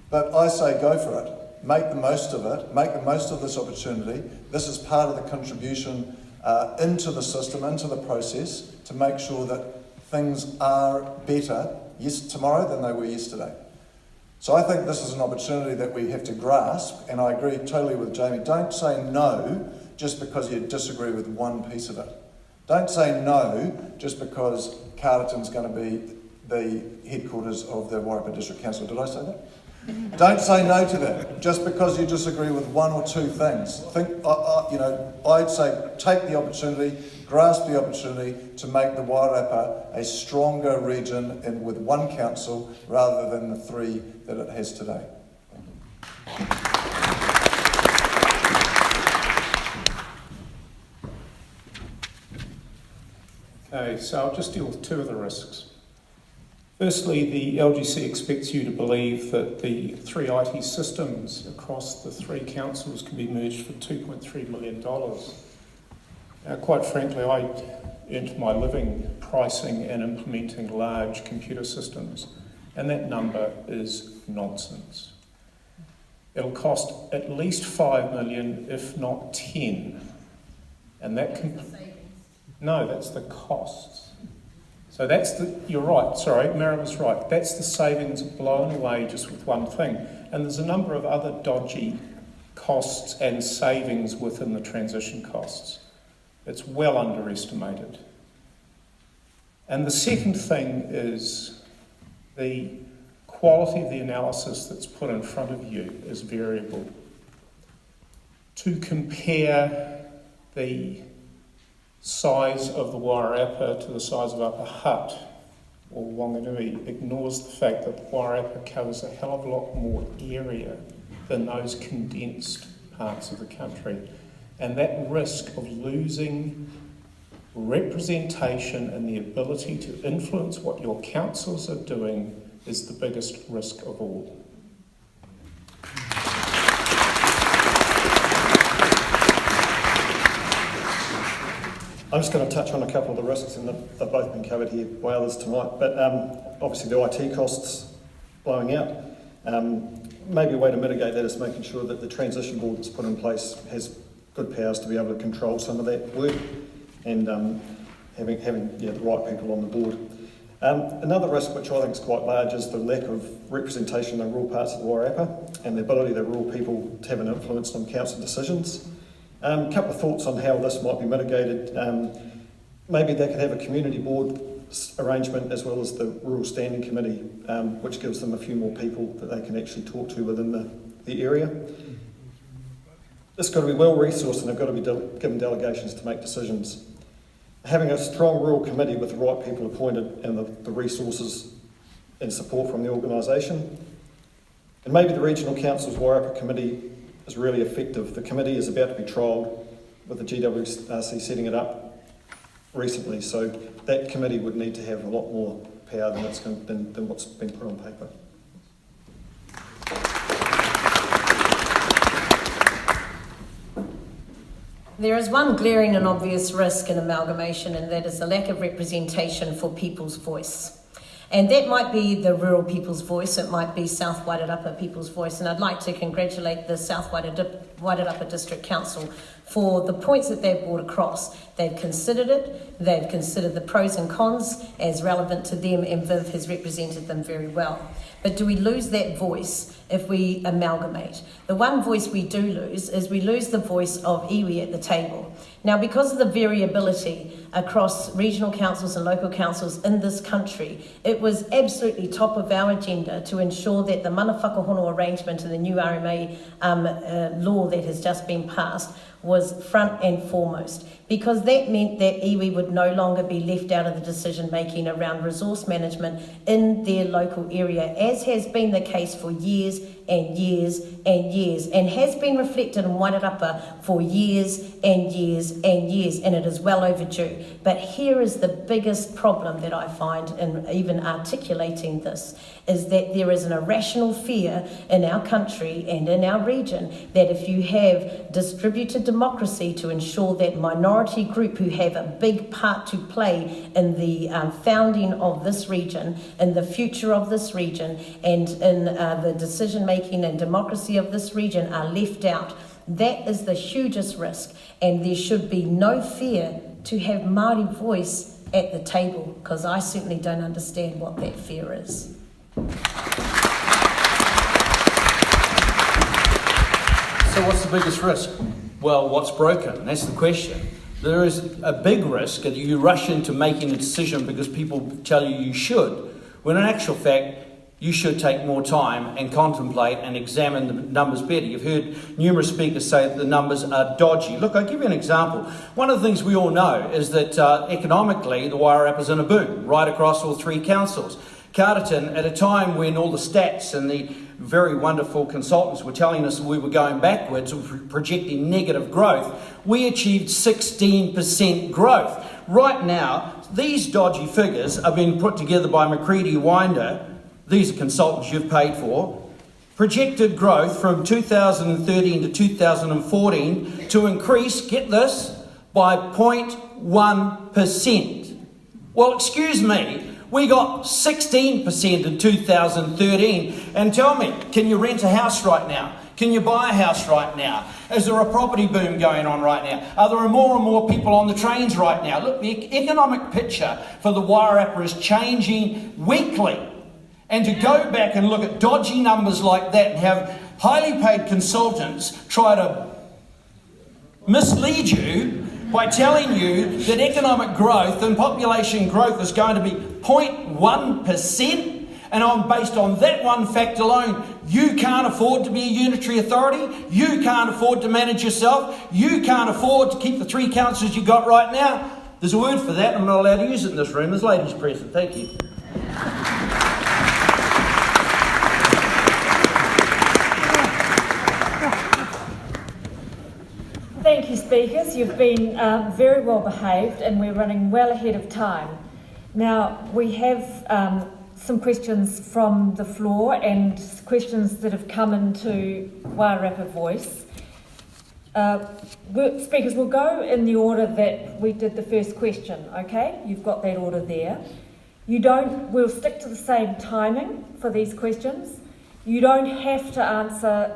But I say go for it. Make the most of it. Make the most of this opportunity. This is part of the contribution into the system, into the process, to make sure that things are better tomorrow than they were yesterday. So I think this is an opportunity that we have to grasp, and I agree totally with Jamie. Don't say no just because you disagree with one piece of it. Don't say no just because Carterton's going to be the headquarters of the Wairarapa District Council. Did I say that? Don't say no to that just because you disagree with one or two things. I'd say take the opportunity, grasp the opportunity to make the Wairarapa a stronger region and with one council rather than the three that it has today. Okay, so I'll just deal with two of the risks. Firstly, the LGC expects you to believe that the three IT systems across the three councils can be merged for $2.3 million. Now, quite frankly, I earned my living pricing and implementing large computer systems, and that number is nonsense. It'll cost at least $5 million, if not 10, and that can... No, that's the costs. So you're right, sorry, Mara was right. That's the savings blown away just with one thing. And there's a number of other dodgy costs and savings within the transition costs. It's well underestimated. And the second thing is the quality of the analysis that's put in front of you is variable. To compare the size of the Wairarapa to the size of Upper Hutt or Wanganui ignores the fact that Wairarapa covers a hell of a lot more area than those condensed parts of the country. And that risk of losing representation and the ability to influence what your councils are doing is the biggest risk of all. I'm just going to touch on a couple of the risks, and they've both been covered here by others tonight. But obviously the IT costs blowing out. Maybe a way to mitigate that is making sure that the transition board that's put in place has good powers to be able to control some of that work, and having the right people on the board. Another risk, which I think is quite large, is the lack of representation in the rural parts of the Wairarapa and the ability of the rural people to have an influence on council decisions. A couple of thoughts on how this might be mitigated. Maybe they could have a community board arrangement as well as the rural standing committee, which gives them a few more people that they can actually talk to within the area. It's got to be well resourced, and they've got to be given delegations to make decisions. having a strong rural committee with the right people appointed and the resources and support from the organisation. And maybe the Regional Council's Wairarapa Committee is really effective. The committee is about to be trialled with the GWRC setting it up recently, so that committee would need to have a lot more power than what's been put on paper. There is one glaring and obvious risk in amalgamation, and that is the lack of representation for people's voice. And that might be the rural people's voice, it might be South Wairarapa people's voice, and I'd like to congratulate the South Wairarapa District Council for the points that they've brought across. They've considered it, they've considered the pros and cons as relevant to them, and Viv has represented them very well. But do we lose that voice if we amalgamate? The one voice we do lose is we lose the voice of iwi at the table. Now, because of the variability across regional councils and local councils in this country, it was absolutely top of our agenda to ensure that the mana whakahono arrangement and the new RMA law that has just been passed was front and foremost, because that meant that iwi would no longer be left out of the decision making around resource management in their local area, as has been the case for years and years and years, and has been reflected in Wairarapa for years and years and years, and it is well overdue. But here is the biggest problem that I find in even articulating this, is that there is an irrational fear in our country and in our region that if you have distributed democracy to ensure that minority group who have a big part to play in the founding of this region, in the future of this region, and in the decision making and democracy of this region are left out. That is the hugest risk, and there should be no fear to have Māori voice at the table, because I certainly don't understand what that fear is. So what's the biggest risk? Well, what's broken? That's the question. There is a big risk that you rush into making a decision because people tell you should, when in actual fact, you should take more time and contemplate and examine the numbers better. You've heard numerous speakers say that the numbers are dodgy. Look, I'll give you an example. One of the things we all know is that economically, the Wairarapa's in a boom right across all three councils. Carterton, at a time when all the stats and the very wonderful consultants were telling us we were going backwards, projecting negative growth, we achieved 16% growth. Right now, these dodgy figures are being put together by McCready Winder. These are consultants you've paid for. Projected growth from 2013 to 2014 to increase, get this, by 0.1%. Well, excuse me, we got 16% in 2013. And tell me, can you rent a house right now? Can you buy a house right now? Is there a property boom going on right now? Are there more and more people on the trains right now? Look, the economic picture for the Wairarapa is changing weekly. And to go back and look at dodgy numbers like that and have highly paid consultants try to mislead you by telling you that economic growth and population growth is going to be 0.1%, and based on that one fact alone, you can't afford to be a unitary authority, you can't afford to manage yourself, you can't afford to keep the three councils you got right now. There's a word for that, I'm not allowed to use it in this room. There's ladies present. Thank you. Thank you, speakers. You've been very well behaved, and we're running well ahead of time. Now, we have some questions from the floor and questions that have come into Wairarapa Voice. Speakers, we'll go in the order that we did the first question, okay? You've got that order there. We'll stick to the same timing for these questions. You don't have to answer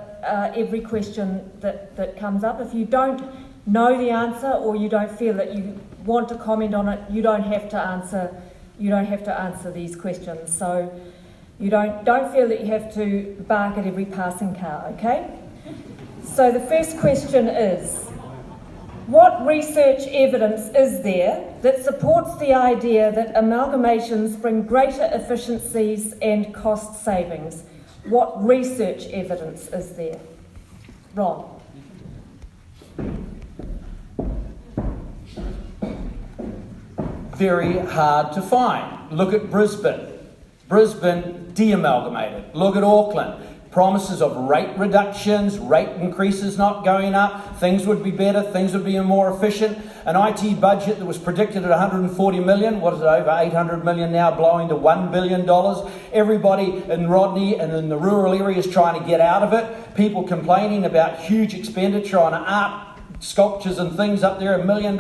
every question that comes up. If you don't know the answer or you don't feel that you want to comment on it, you don't have to answer these questions. So you don't feel that you have to bark at every passing car, okay? So the first question is, what research evidence is there that supports the idea that amalgamations bring greater efficiencies and cost savings? What research evidence is there? Ron. very hard to find. Look at Brisbane. Brisbane de-amalgamated. Look at Auckland. Promises of rate reductions, rate increases not going up, things would be better, things would be more efficient. An IT budget that was predicted at 140 million, what is it, over 800 million now, blowing to $1 billion. Everybody in Rodney and in the rural areas trying to get out of it. People complaining about huge expenditure on art, sculptures and things up there, $1 million.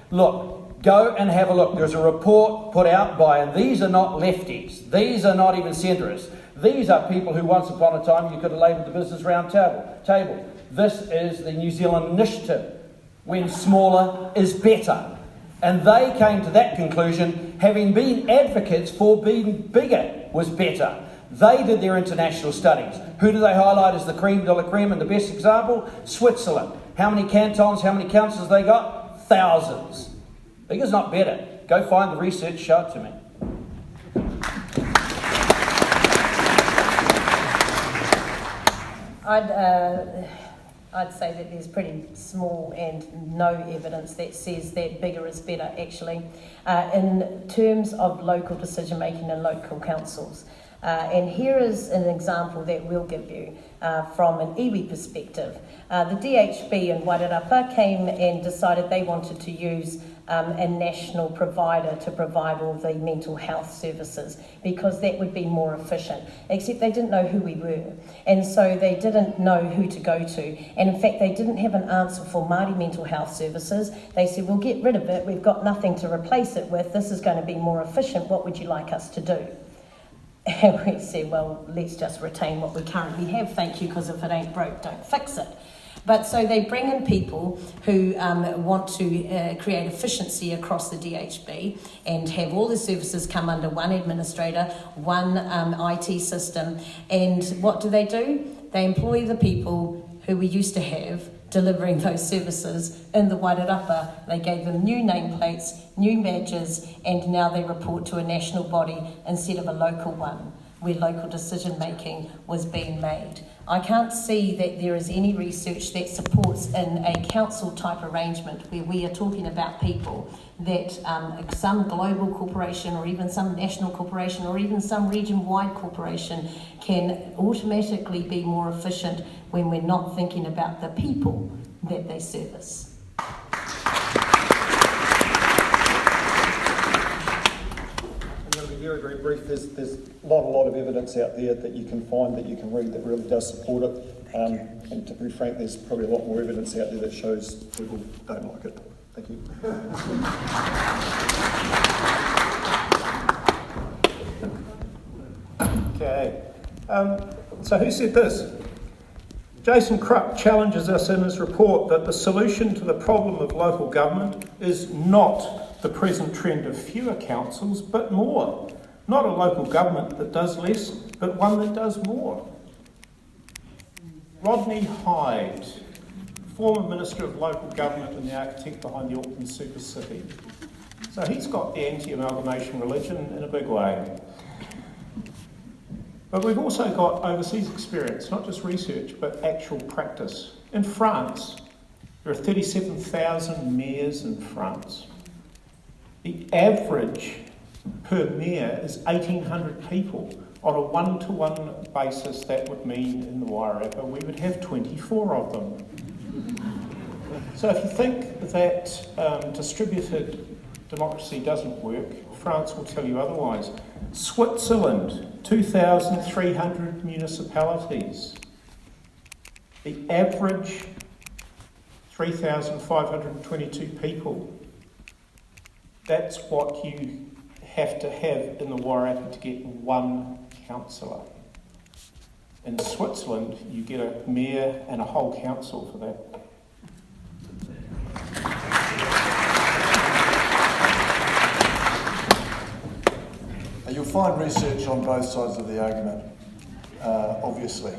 Look, go and have a look. There's a report put out by, and these are not lefties, these are not even centrists. These are people who once upon a time you could have labelled the Business Round Table. This is the New Zealand initiative, when smaller is better. And they came to that conclusion, having been advocates for being bigger was better. They did their international studies. Who do they highlight as the creme de la creme and the best example? Switzerland. How many cantons, how many councils they got? Thousands. Bigger's not better. Go find the research, show it to me. I'd say that there's pretty small and no evidence that says that bigger is better, actually, in terms of local decision making and local councils. And here is an example that we'll give you from an iwi perspective. The DHB in Wairarapa came and decided they wanted to use a national provider to provide all the mental health services because that would be more efficient, except they didn't know who we were, and so they didn't know who to go to, and in fact they didn't have an answer for Māori mental health services. They said, we'll get rid of it, we've got nothing to replace it with, this is going to be more efficient, what would you like us to do? And we said, well, let's just retain what we currently have, thank you, because if it ain't broke, don't fix it. But so they bring in people who want to create efficiency across the DHB and have all the services come under one administrator, one IT system. And what do? They employ the people who we used to have delivering those services in the Wairarapa. They gave them new nameplates, new badges, and now they report to a national body instead of a local one, where local decision making was being made. I can't see that there is any research that supports in a council type arrangement where we are talking about people that some global corporation or even some national corporation or even some region-wide corporation can automatically be more efficient when we're not thinking about the people that they service. Very, very brief. There's a lot of evidence out there that you can find, that you can read, that really does support it. And to be frank, there's probably a lot more evidence out there that shows people don't like it. Thank you. Okay. So who said this? Jason Krupp challenges us in his report that the solution to the problem of local government is not the present trend of fewer councils, but more. Not a local government that does less, but one that does more. Rodney Hyde, former Minister of Local Government and the architect behind the Auckland Super City. So he's got the anti-amalgamation religion in a big way. But we've also got overseas experience, not just research, but actual practice. In France, there are 37,000 mayors in France. The average per mayor is 1,800 people. On a one-to-one basis, that would mean in the Wairarapa we would have 24 of them. So if you think that distributed democracy doesn't work, France will tell you otherwise. Switzerland, 2,300 municipalities. The average, 3,522 people. That's what you have to have in the Wairarapa to get one councillor. In Switzerland, you get a mayor and a whole council for that. You'll find research on both sides of the argument, obviously.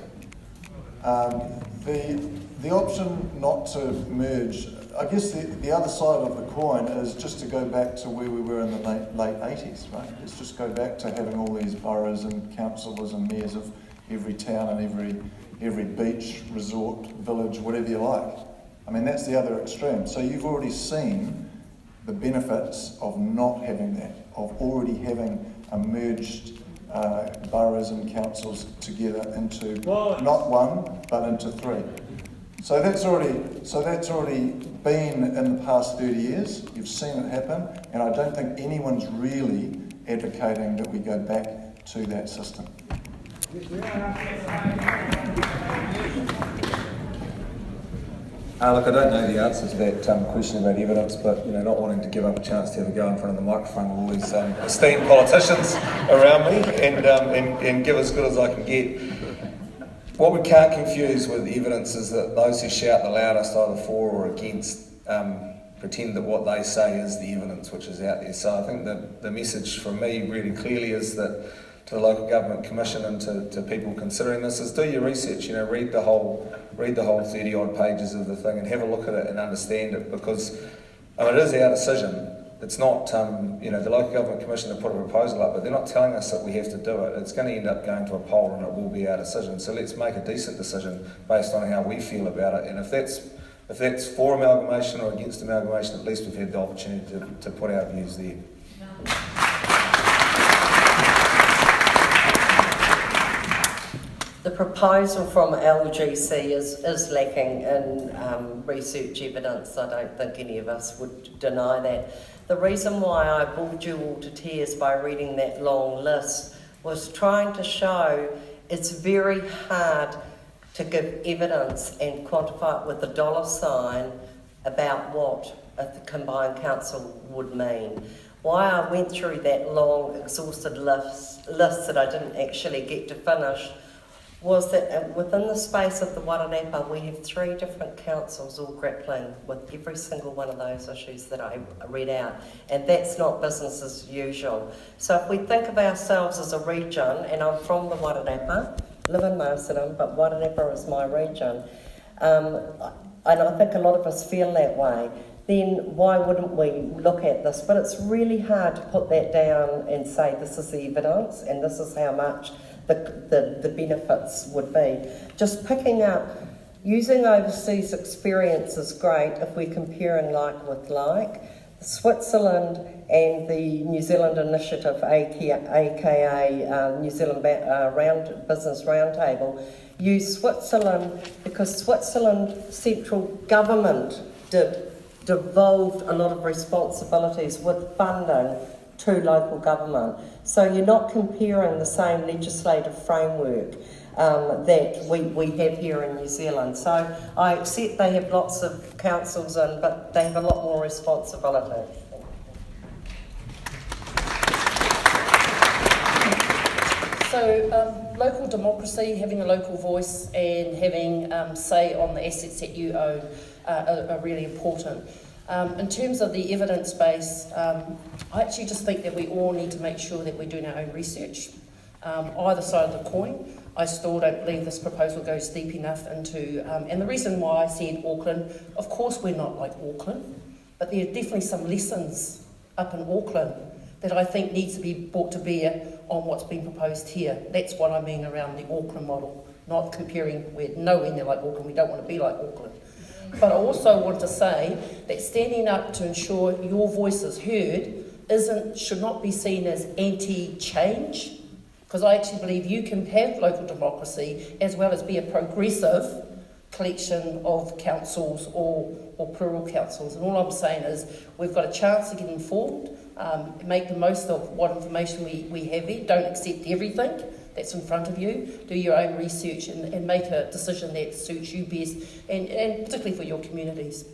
The option not to merge, I guess the other side of the coin is just to go back to where we were in the late 80s, right? Let's just go back to having all these boroughs and councillors and mayors of every town and every beach, resort, village, whatever you like. I mean, that's the other extreme. So you've already seen the benefits of not having that, of already having a merged boroughs and councils together into not one but into three. So that's already been in the past 30 years. You've seen it happen, and I don't think anyone's really advocating that we go back to that system. Look, I don't know the answer to that question about evidence, but not wanting to give up a chance to have a go in front of the microphone with all these esteemed politicians around me and give as good as I can get. What we can't confuse with evidence is that those who shout the loudest, either for or against, pretend that what they say is the evidence which is out there. So I think that the message from me really clearly is that to the Local Government Commission and to people considering this is do your research, read the whole 30 odd pages of the thing and have a look at it and understand it, because it is our decision. It's not, the Local Government Commission have put a proposal up, but they're not telling us that we have to do it. It's going to end up going to a poll and it will be our decision. So let's make a decent decision based on how we feel about it. And if that's for amalgamation or against amalgamation, at least we've had the opportunity to put our views there. The proposal from LGC is lacking in research evidence. I don't think any of us would deny that. The reason why I bored you all to tears by reading that long list was trying to show it's very hard to give evidence and quantify it with a dollar sign about what a combined council would mean. Why I went through that long, exhausted list that I didn't actually get to finish was that within the space of the wairarapa, we have 3 different councils all grappling with every single one of those issues that I read out, and that's not business as usual. So if we think of ourselves as a region, and I'm from the wairarapa, live in Masterton, but wairarapa is my region, and I think a lot of us feel that way, then why wouldn't we look at this? But it's really hard to put that down and say this is the evidence and this is how much the benefits would be. Just picking up, using overseas experience is great if we're comparing like with like. Switzerland and the New Zealand Initiative, aka New Zealand Business Roundtable, use Switzerland because Switzerland central government devolved a lot of responsibilities with funding to local government. So you're not comparing the same legislative framework that we have here in New Zealand. So I accept they have lots of councils in, but they have a lot more responsibility. So local democracy, having a local voice and having say on the assets that you own are really important. In terms of the evidence base, I actually just think that we all need to make sure that we're doing our own research. Either side of the coin, I still don't believe this proposal goes deep enough into, and the reason why I said Auckland, of course we're not like Auckland, but there are definitely some lessons up in Auckland that I think needs to be brought to bear on what's been proposed here. That's what I mean around the Auckland model, not comparing, we're nowhere near like Auckland, we don't want to be like Auckland. But I also want to say that standing up to ensure your voice is heard should not be seen as anti-change, because I actually believe you can have local democracy as well as be a progressive collection of councils or plural councils. And all I'm saying is we've got a chance to get informed, make the most of what information we have here, don't accept everything that's in front of you, do your own research and make a decision that suits you best, and particularly for your communities.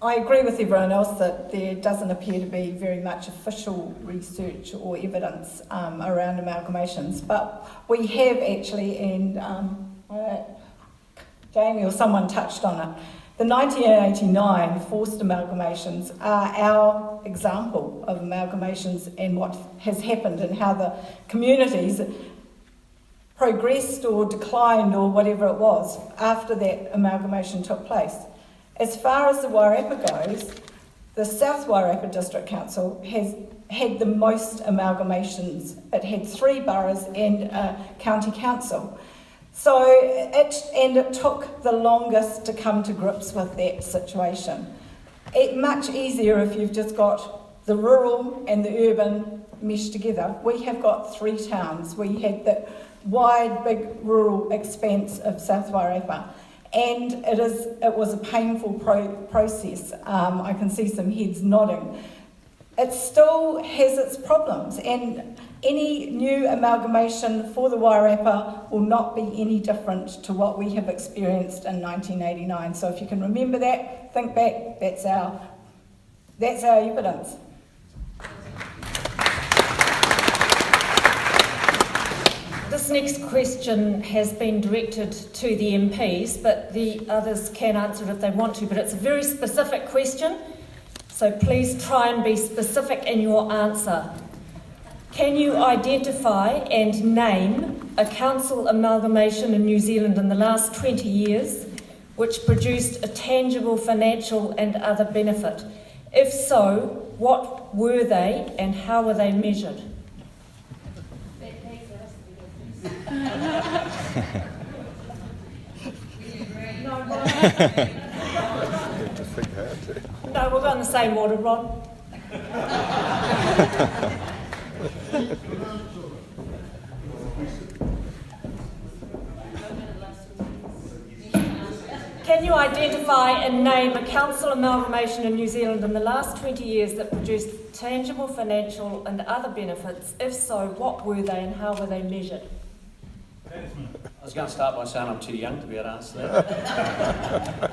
I agree with everyone else that there doesn't appear to be very much official research or evidence around amalgamations, but we have actually, and Jamie or someone touched on it, the 1989 forced amalgamations are our example of amalgamations and what has happened and how the communities progressed or declined or whatever it was after that amalgamation took place. As far as the Wairarapa goes, the South Wairarapa District Council has had the most amalgamations. It had 3 boroughs and a county council. So it took the longest to come to grips with that situation. It's much easier if you've just got the rural and the urban meshed together. We have got 3 towns. We had the wide, big rural expanse of South Wairarapa, and it was a painful process. I can see some heads nodding. It still has its problems, and any new amalgamation for the Wairarapa will not be any different to what we have experienced in 1989. So if you can remember that, think back, that's our evidence. This next question has been directed to the MPs, but the others can answer it if they want to, but it's a very specific question, so please try and be specific in your answer. Can you identify and name a council amalgamation in New Zealand in the last 20 years which produced a tangible financial and other benefit? If so, what were they and how were they measured? No, we'll go in the same order, Ron. Can you identify and name a council amalgamation in New Zealand in the last 20 years that produced tangible financial and other benefits? If so, what were they and how were they measured? I was going to start by saying I'm too young to be able to answer that.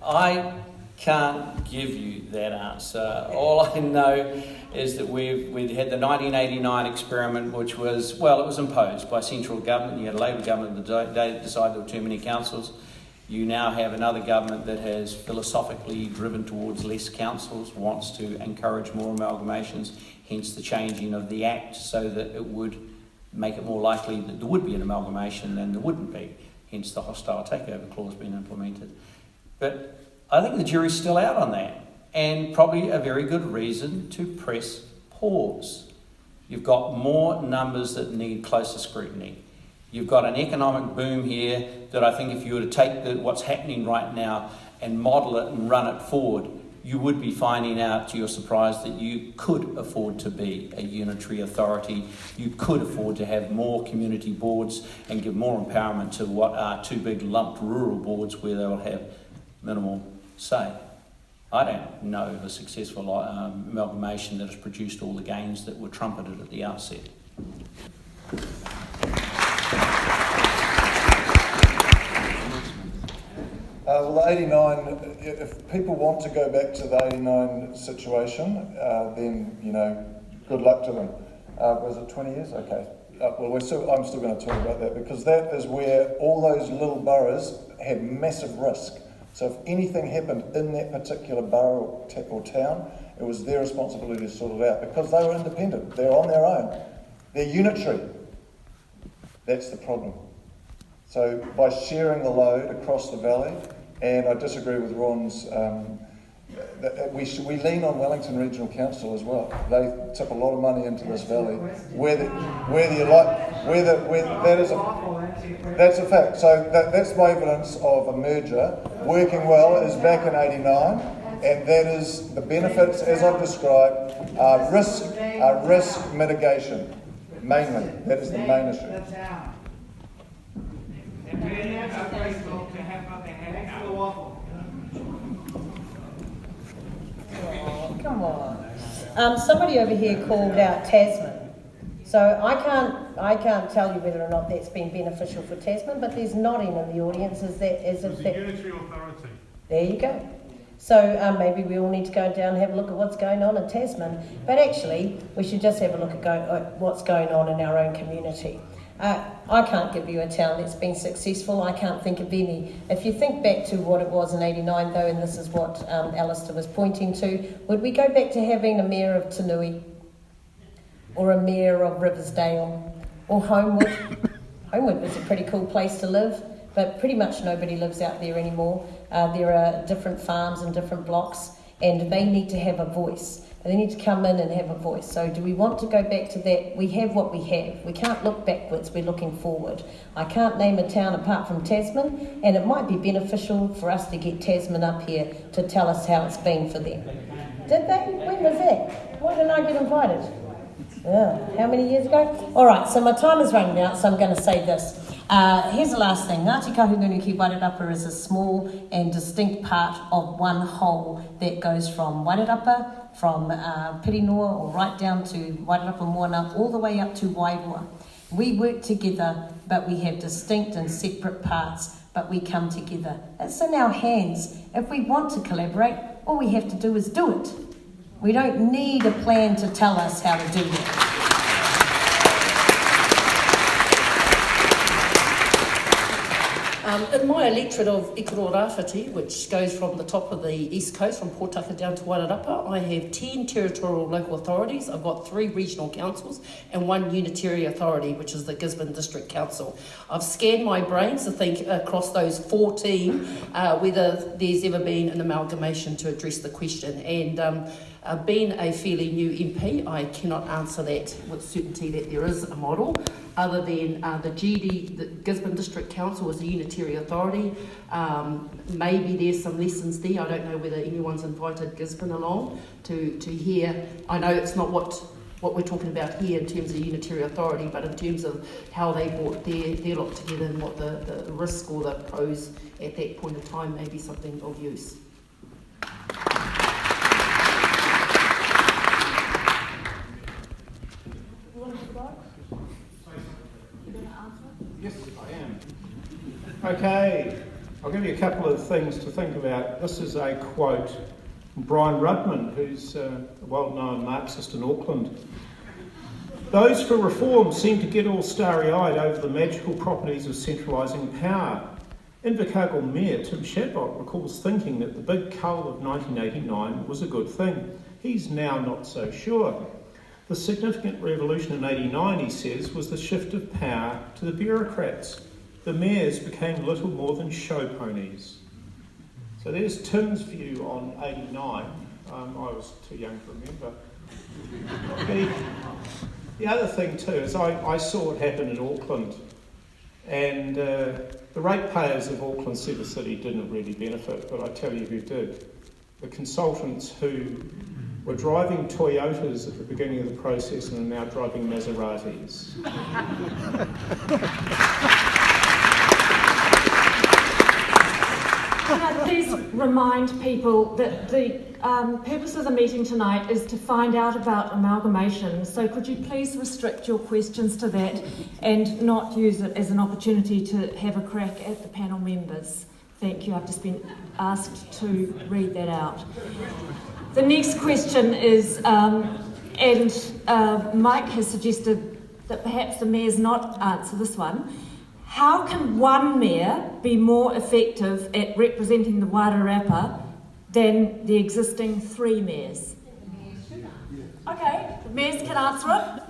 I can't give you that answer. All I know is that we had the 1989 experiment, which was, well, it was imposed by central government. You had a Labor government the day that decided there were too many councils. You now have another government that has philosophically driven towards less councils, wants to encourage more amalgamations, hence the changing of the Act so that it would make it more likely that there would be an amalgamation than there wouldn't be, hence the hostile takeover clause being implemented. But I think the jury's still out on that, and probably a very good reason to press pause. You've got more numbers that need closer scrutiny. You've got an economic boom here that I think if you were to take what's happening right now and model it and run it forward, you would be finding out to your surprise that you could afford to be a unitary authority. You could afford to have more community boards and give more empowerment to what are 2 big lumped rural boards where they'll have minimal say. I don't know of a successful amalgamation that has produced all the gains that were trumpeted at the outset. Well, the 89, if people want to go back to the 89 situation, then, good luck to them. Was it 20 years? Okay. Well, I'm still going to talk about that because that is where all those little boroughs had massive risk. So if anything happened in that particular borough or town, it was their responsibility to sort it out because they were independent. They're on their own. They're unitary. That's the problem. So by sharing the load across the valley, and I disagree with Ron's, we lean on Wellington Regional Council as well. They tip a lot of money into this valley. That's a fact. So that's my evidence of a merger working well is back in 89, and that is the benefits, as I've described, are risk mitigation, mainly. That is the main issue. Oh, come on. Somebody over here called out Tasman. So I can't tell you whether or not that's been beneficial for Tasman, but there's nodding in the audience as if that. Unitary authority. There you go. So maybe we all need to go down and have a look at what's going on in Tasman. But actually, we should just have a look at what's going on in our own community. I can't give you a town that's been successful. I can't think of any. If you think back to what it was in 89, though, and this is what Alistair was pointing to, would we go back to having a mayor of Tanui? Or a mayor of Riversdale? Or Homewood? Homewood was a pretty cool place to live, but pretty much nobody lives out there anymore. There are different farms and different blocks, and they need to have a voice. and they need to come in and have a voice. So do we want to go back to that? We have what we have. We can't look backwards, we're looking forward. I can't name a town apart from Tasman, and it might be beneficial for us to get Tasman up here to tell us how it's been for them. Did they? When was that? Why didn't I get invited? How many years ago? All right, so my time is running out, so I'm going to say this. Here's the last thing. Ngāti Kahungunu ki Wairarapa is a small and distinct part of one whole that goes from Wairarapa, from Pirinoa, or right down to Wairarapa Moana, all the way up to Wairua. We work together, but we have distinct and separate parts, but we come together. It's in our hands. If we want to collaborate, all we have to do is do it. We don't need a plan to tell us how to do that. In my electorate of Ikaro Rāwhiti, which goes from the top of the east coast, from Pōtaka down to Wairarapa, I have 10 territorial local authorities. I've got 3 regional councils and 1 unitary authority, which is the Gisborne District Council. I've scanned my brains to think across those 14 whether there's ever been an amalgamation to address the question. And being a fairly new MP, I cannot answer that with certainty that there is a model, other than the GD, the Gisborne District Council, is a unitary authority. Maybe there's some lessons there. I don't know whether anyone's invited Gisborne along to hear. I know it's not what we're talking about here in terms of unitary authority, but in terms of how they brought their lot together and what the risk or the pros at that point of time may be something of use. Yes, I am. Okay, I'll give you a couple of things to think about. This is a quote from Brian Rudman, who's a well-known Marxist in Auckland. Those for reform seem to get all starry-eyed over the magical properties of centralising power. Invercargill Mayor Tim Shadbolt recalls thinking that the big cull of 1989 was a good thing. He's now not so sure. The significant revolution in '89, he says, was the shift of power to the bureaucrats. The mayors became little more than show ponies. So there's Tim's view on '89. I was too young to remember. The other thing too is I saw what happened in Auckland, and the ratepayers of Auckland Centre City didn't really benefit, but I tell you who did. The consultants who were driving Toyotas at the beginning of the process and are now driving Maseratis. Can I please remind people that the purpose of the meeting tonight is to find out about amalgamation. So could you please restrict your questions to that and not use it as an opportunity to have a crack at the panel members? Thank you. I've just been asked to read that out. The next question is, Mike has suggested that perhaps the mayor's not answer this one. How can one mayor be more effective at representing the Wairarapa than the existing 3 mayors? Okay, the mayors can answer it.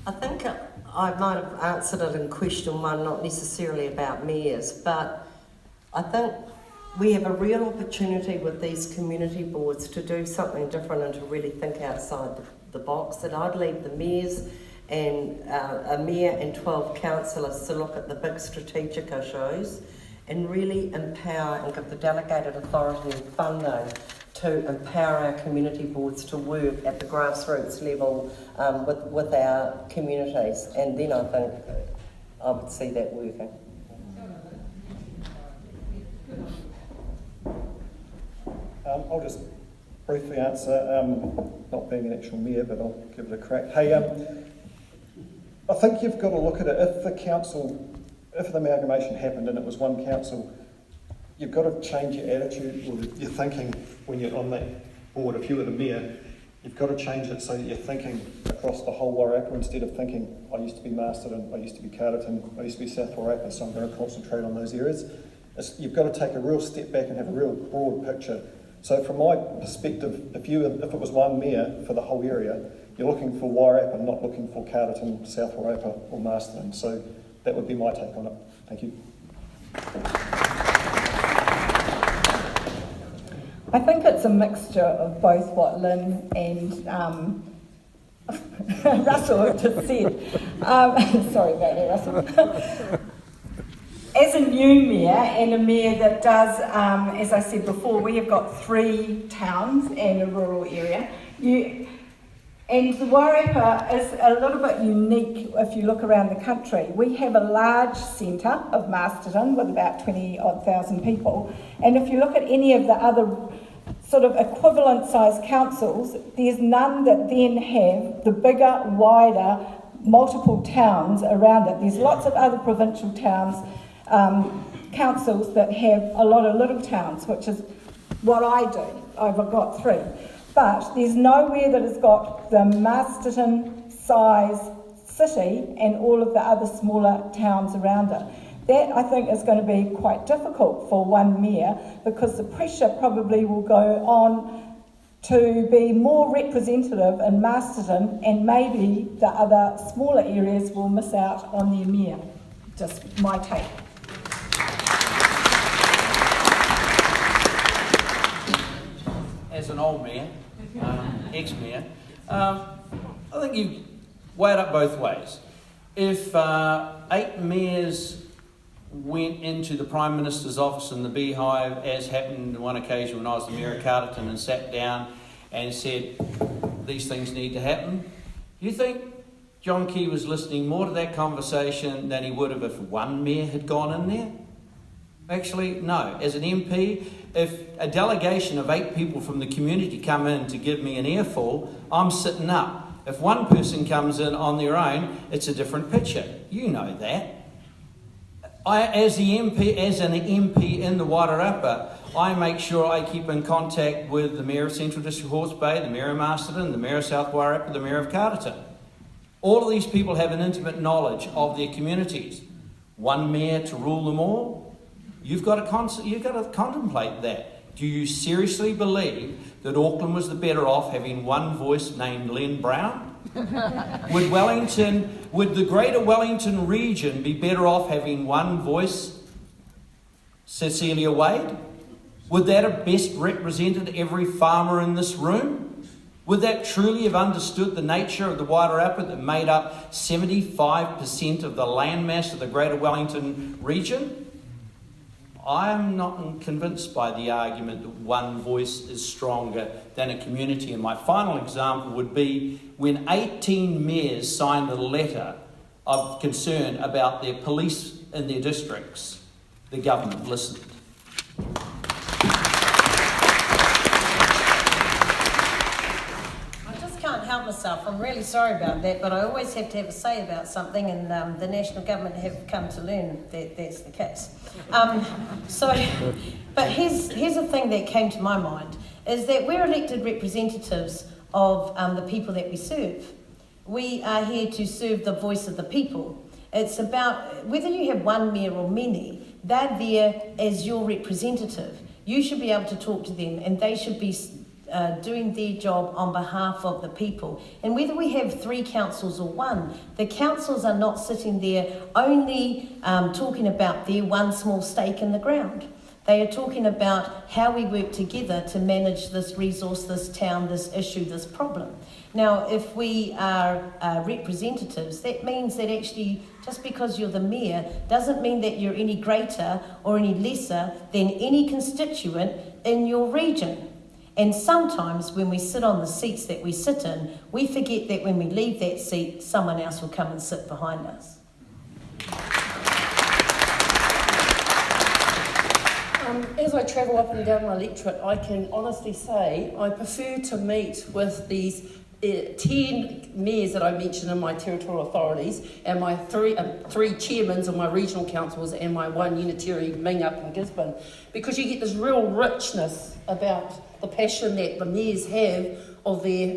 I think I might have answered it in question 1, not necessarily about mayors, but I think we have a real opportunity with these community boards to do something different and to really think outside the box. And I'd leave the mayors and a mayor and 12 councillors to look at the big strategic issues and really empower and give the delegated authority and funding to empower our community boards to work at the grassroots level with our communities. And then I think I would see that working. I'll just briefly answer, not being an actual mayor, but I'll give it a crack. Hey, I think you've got to look at it. If the amalgamation happened and it was one council, you've got to change your attitude or your thinking when you're on that board. If you were the mayor, you've got to change it so that you're thinking across the whole Wairarapa instead of thinking, I used to be Masterton, I used to be Carterton, I used to be South Wairarapa, so I'm going to concentrate on those areas. You've got to take a real step back and have a real broad picture. So from my perspective, if it was one mayor for the whole area, you're looking for Wairarapa, not looking for Carterton, South Wairarapa or Masterton. So that would be my take on it. Thank you. I think it's a mixture of both what Lynn and Russell have just said. Sorry about that, Russell. As a new mayor and a mayor that does, as I said before, we have got 3 towns and a rural area. And the Wairarapa is a little bit unique if you look around the country. We have a large centre of Masterton with about 20,000 people. And if you look at any of the other sort of equivalent sized councils, there's none that then have the bigger, wider, multiple towns around it. There's lots of other provincial towns, councils that have a lot of little towns, which is what I do. I've got 3. But there's nowhere that has got the Masterton size city and all of the other smaller towns around it. That, I think, is going to be quite difficult for one mayor, because the pressure probably will go on to be more representative in Masterton, and maybe the other smaller areas will miss out on their mayor. Just my take. As an old mayor, ex-mayor, I think you weigh it up both ways. If 8 mayors went into the Prime Minister's office in the Beehive, as happened on one occasion when I was the Mayor of Carterton, and sat down and said, these things need to happen, you think John Key was listening more to that conversation than he would have if one mayor had gone in there? Actually, no. As an MP, if a delegation of 8 people from the community come in to give me an earful, I'm sitting up. If one person comes in on their own, it's a different picture. You know that. As an MP in the Wairarapa, I make sure I keep in contact with the Mayor of Central District Hawke's Bay, the Mayor of Masterton, the Mayor of South Wairarapa, the Mayor of Carterton. All of these people have an intimate knowledge of their communities. One mayor to rule them all? You've got to contemplate that. Do you seriously believe that Auckland was the better off having one voice named Len Brown? Would the greater Wellington region be better off having one voice, Cecilia Wade? Would that have best represented every farmer in this room? Would that truly have understood the nature of the Wairarapa that made up 75% of the landmass of the greater Wellington region? I am not convinced by the argument that one voice is stronger than a community. And my final example would be when 18 mayors signed a letter of concern about their police in their districts, the government listened. Help myself. I'm really sorry about that, but I always have to have a say about something, and the national government have come to learn that that's the case. But here's the thing that came to my mind, is that we're elected representatives of the people that we serve. We are here to serve the voice of the people. It's about whether you have one mayor or many, they're there as your representative. You should be able to talk to them, and they should be doing their job on behalf of the people. And whether we have 3 councils or 1, the councils are not sitting there only talking about their one small stake in the ground. They are talking about how we work together to manage this resource, this town, this issue, this problem. Now, if we are representatives, that means that actually just because you're the mayor doesn't mean that you're any greater or any lesser than any constituent in your region. And sometimes when we sit on the seats that we sit in, we forget that when we leave that seat, someone else will come and sit behind us. As I travel up and down my electorate, I can honestly say I prefer to meet with these 10 mayors that I mentioned in my territorial authorities, and my 3 chairmans of my regional councils, and my 1 unitary Ming up in Gisborne, because you get this real richness about the passion that the mayors have of their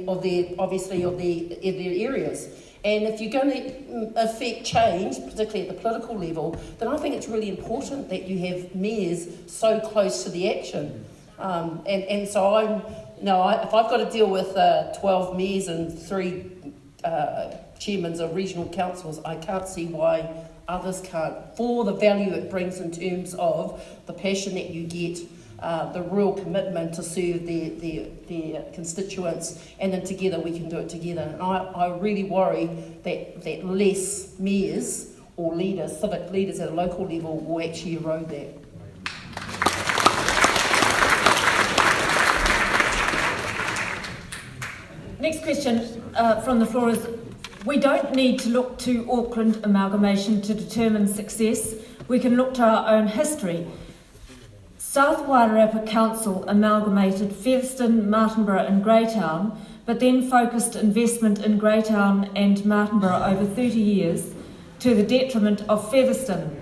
areas. And if you're going to affect change, particularly at the political level, then I think it's really important that you have mayors so close to the action. And so if I've got to deal with 12 mayors and 3 chairmans of regional councils, I can't see why others can't, for the value it brings in terms of the passion that you get the real commitment to serve their constituents, and then together we can do it together. And I really worry that less mayors or leaders, civic leaders at a local level, will actually erode that. Next question from the floor is, we don't need to look to Auckland amalgamation to determine success. We can look to our own history. South Wairarapa Council amalgamated Featherston, Martinborough and Greytown, but then focused investment in Greytown and Martinborough over 30 years to the detriment of Featherston.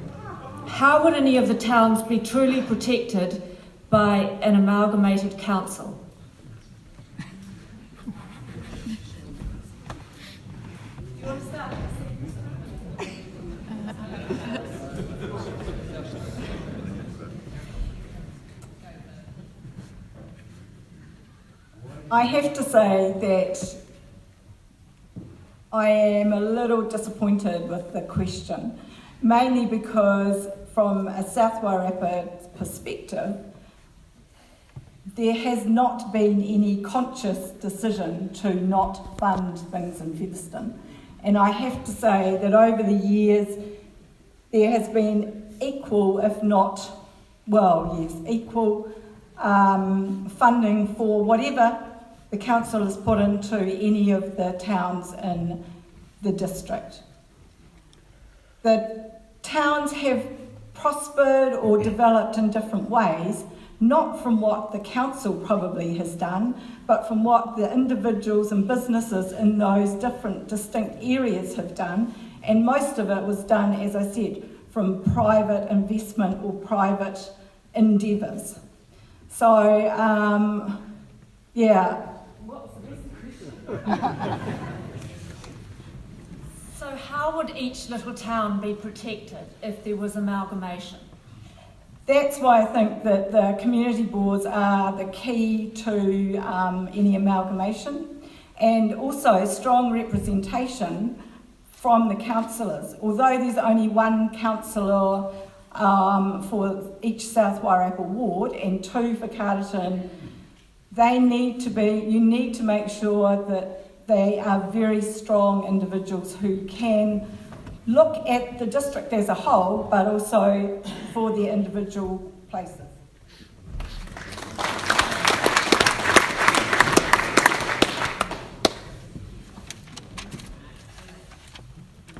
How would any of the towns be truly protected by an amalgamated council? I have to say that I am a little disappointed with the question, mainly because from a South Wairarapa perspective, there has not been any conscious decision to not fund things in Featherston. And I have to say that over the years, there has been equal, if not, equal funding for whatever the council has put into any of the towns in the district. The towns have prospered or developed in different ways, not from what the council probably has done, but from what the individuals and businesses in those different distinct areas have done. And most of it was done, as I said, from private investment or private endeavours. So, yeah. So how would each little town be protected if there was amalgamation? That's why I think that the community boards are the key to any amalgamation, and also strong representation from the councillors. Although there's only one councillor for each South Wairarapa ward and 2 for Carterton, you need to make sure that they are very strong individuals who can look at the district as a whole, but also for the individual places.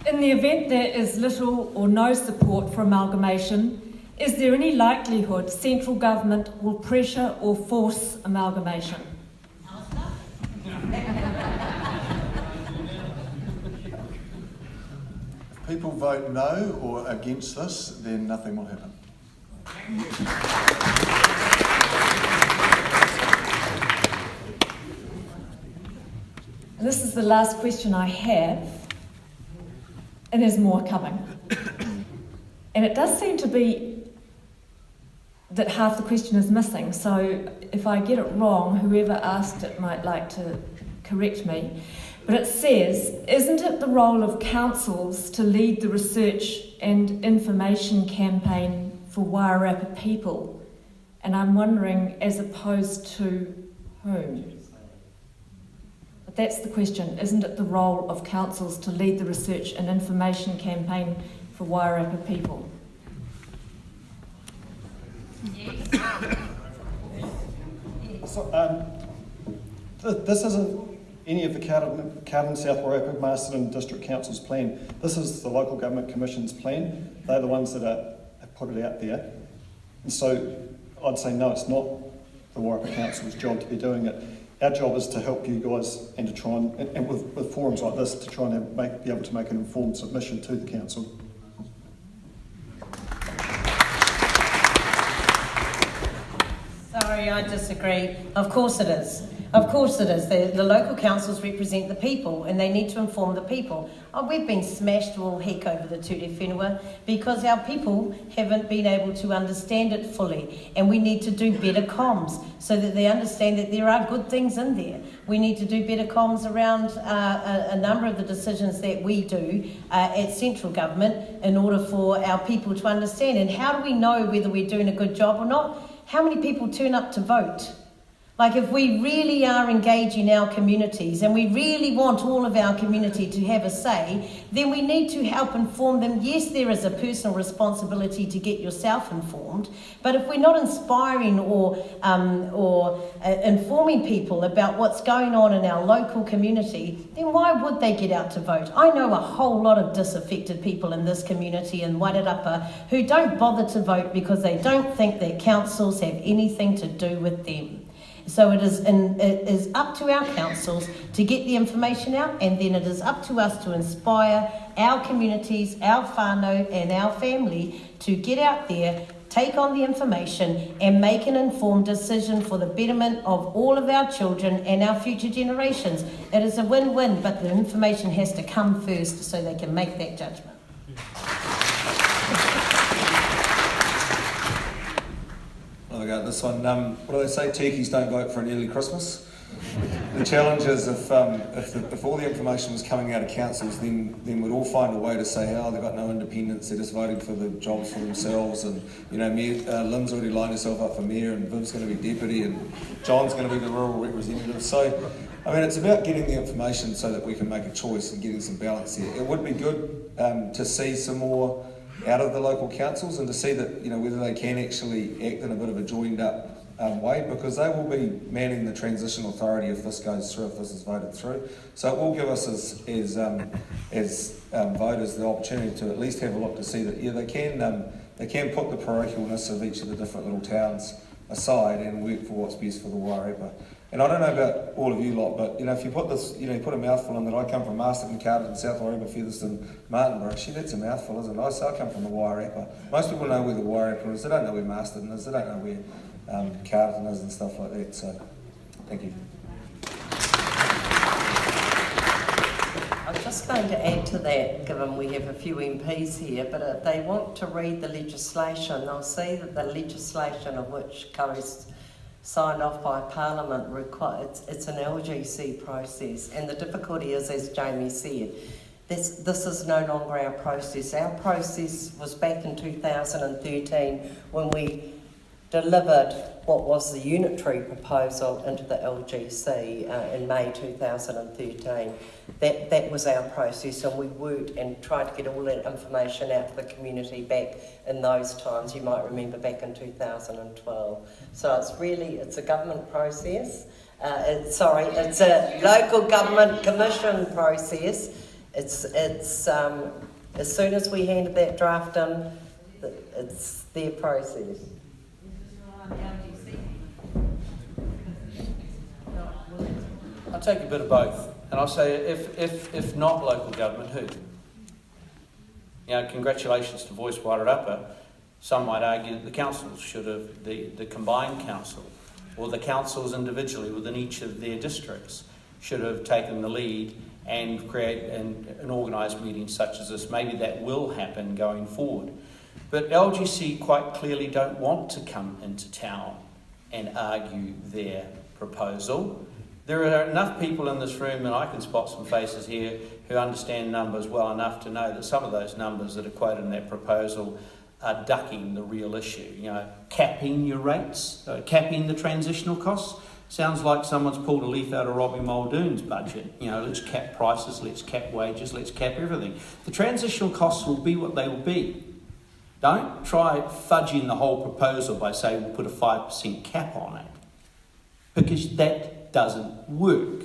In the event there is little or no support for amalgamation, is there any likelihood central government will pressure or force amalgamation? If people vote no or against this, then nothing will happen. And this is the last question I have, and there's more coming. And it does seem to be that half the question is missing, so if I get it wrong, whoever asked it might like to correct me. But it says, isn't it the role of councils to lead the research and information campaign for Wairarapa people? And I'm wondering, as opposed to whom? But that's the question. Isn't it the role of councils to lead the research and information campaign for Wairarapa people? So, this isn't any of the Carterton, South Wairarapa, Masterton District Council's plan. This is the Local Government Commission's plan. They're the ones that have put it out there. And so I'd say no, it's not the Wairarapa Council's job to be doing it. Our job is to help you guys and to try and with forums like this, to try and be able to make an informed submission to the council. Sorry, I disagree. Of course it is. Of course it is. The local councils represent the people and they need to inform the people. We've been smashed all heck over the Ture Whenua because our people haven't been able to understand it fully, and we need to do better comms so that they understand that there are good things in there. We need to do better comms around a number of the decisions that we do at central government in order for our people to understand. And how do we know whether we're doing a good job or not? how many people turn up to vote? Like, if we really are engaging our communities and we really want all of our community to have a say, then we need to help inform them. Yes, there is a personal responsibility to get yourself informed, but if we're not inspiring or informing people about what's going on in our local community, then why would they get out to vote? I know a whole lot of disaffected people in this community in Wairarapa who don't bother to vote because they don't think that councils have anything to do with them. So it is up to our councils to get the information out, and then it is up to us to inspire our communities, our whānau and our family to get out there, take on the information and make an informed decision for the betterment of all of our children and our future generations. It is a win-win, but the information has to come first so they can make that judgment. This one, what do they say? Turkeys don't vote for an early Christmas. The challenge is if all the information was coming out of councils, then we'd all find a way to say, oh, they've got no independence, they're just voting for the jobs for themselves, and Lyn's already lined herself up for mayor, and Viv's going to be deputy, and John's going to be the rural representative. So, I mean, it's about getting the information so that we can make a choice and getting some balance here. It would be good to see some more out of the local councils and to see that, whether they can actually act in a bit of a joined up way, because they will be manning the transition authority if this goes through, if this is voted through. So it will give us as voters the opportunity to at least have a look to see that they can put the parochialness of each of the different little towns aside and work for what's best for the wairarapa. And I don't know about all of you lot, but if you put this, you put a mouthful in that I come from Masterton, Carterton, South Wairarapa, Featherston, Martinborough. That's a mouthful, isn't it? I come from the wairarapa. Most people know where the wairarapa is. They don't know where Masterton is. They don't know where Carterton is and stuff like that. So, thank you. I'm just going to add to that, given we have a few MPs here, but if they want to read the legislation, they'll see that the legislation of which Curry's signed off by Parliament requires, it's an LGC process, and the difficulty is, as Jamie said, this is no longer our process. Our process was back in 2013 when we delivered what was the unitary proposal into the LGC in May 2013. That was our process, and we worked and tried to get all that information out to the community back in those times. You might remember back in 2012. So it's a government process. It's a local government commission process. It's as soon as we handed that draft in, it's their process. I'll take a bit of both, and I'll say if not local government, who? Congratulations to Voice Wairarapa. Some might argue that the councils should have, the combined council, or the councils individually within each of their districts should have taken the lead and create an organised meeting such as this. Maybe that will happen going forward. But LGC quite clearly don't want to come into town and argue their proposal. There are enough people in this room, and I can spot some faces here, who understand numbers well enough to know that some of those numbers that are quoted in that proposal are ducking the real issue. Capping your rates, capping the transitional costs. Sounds like someone's pulled a leaf out of Robbie Muldoon's budget. Let's cap prices, let's cap wages, let's cap everything. The transitional costs will be what they will be. Don't try fudging the whole proposal by saying we'll put a 5% cap on it, because that doesn't work.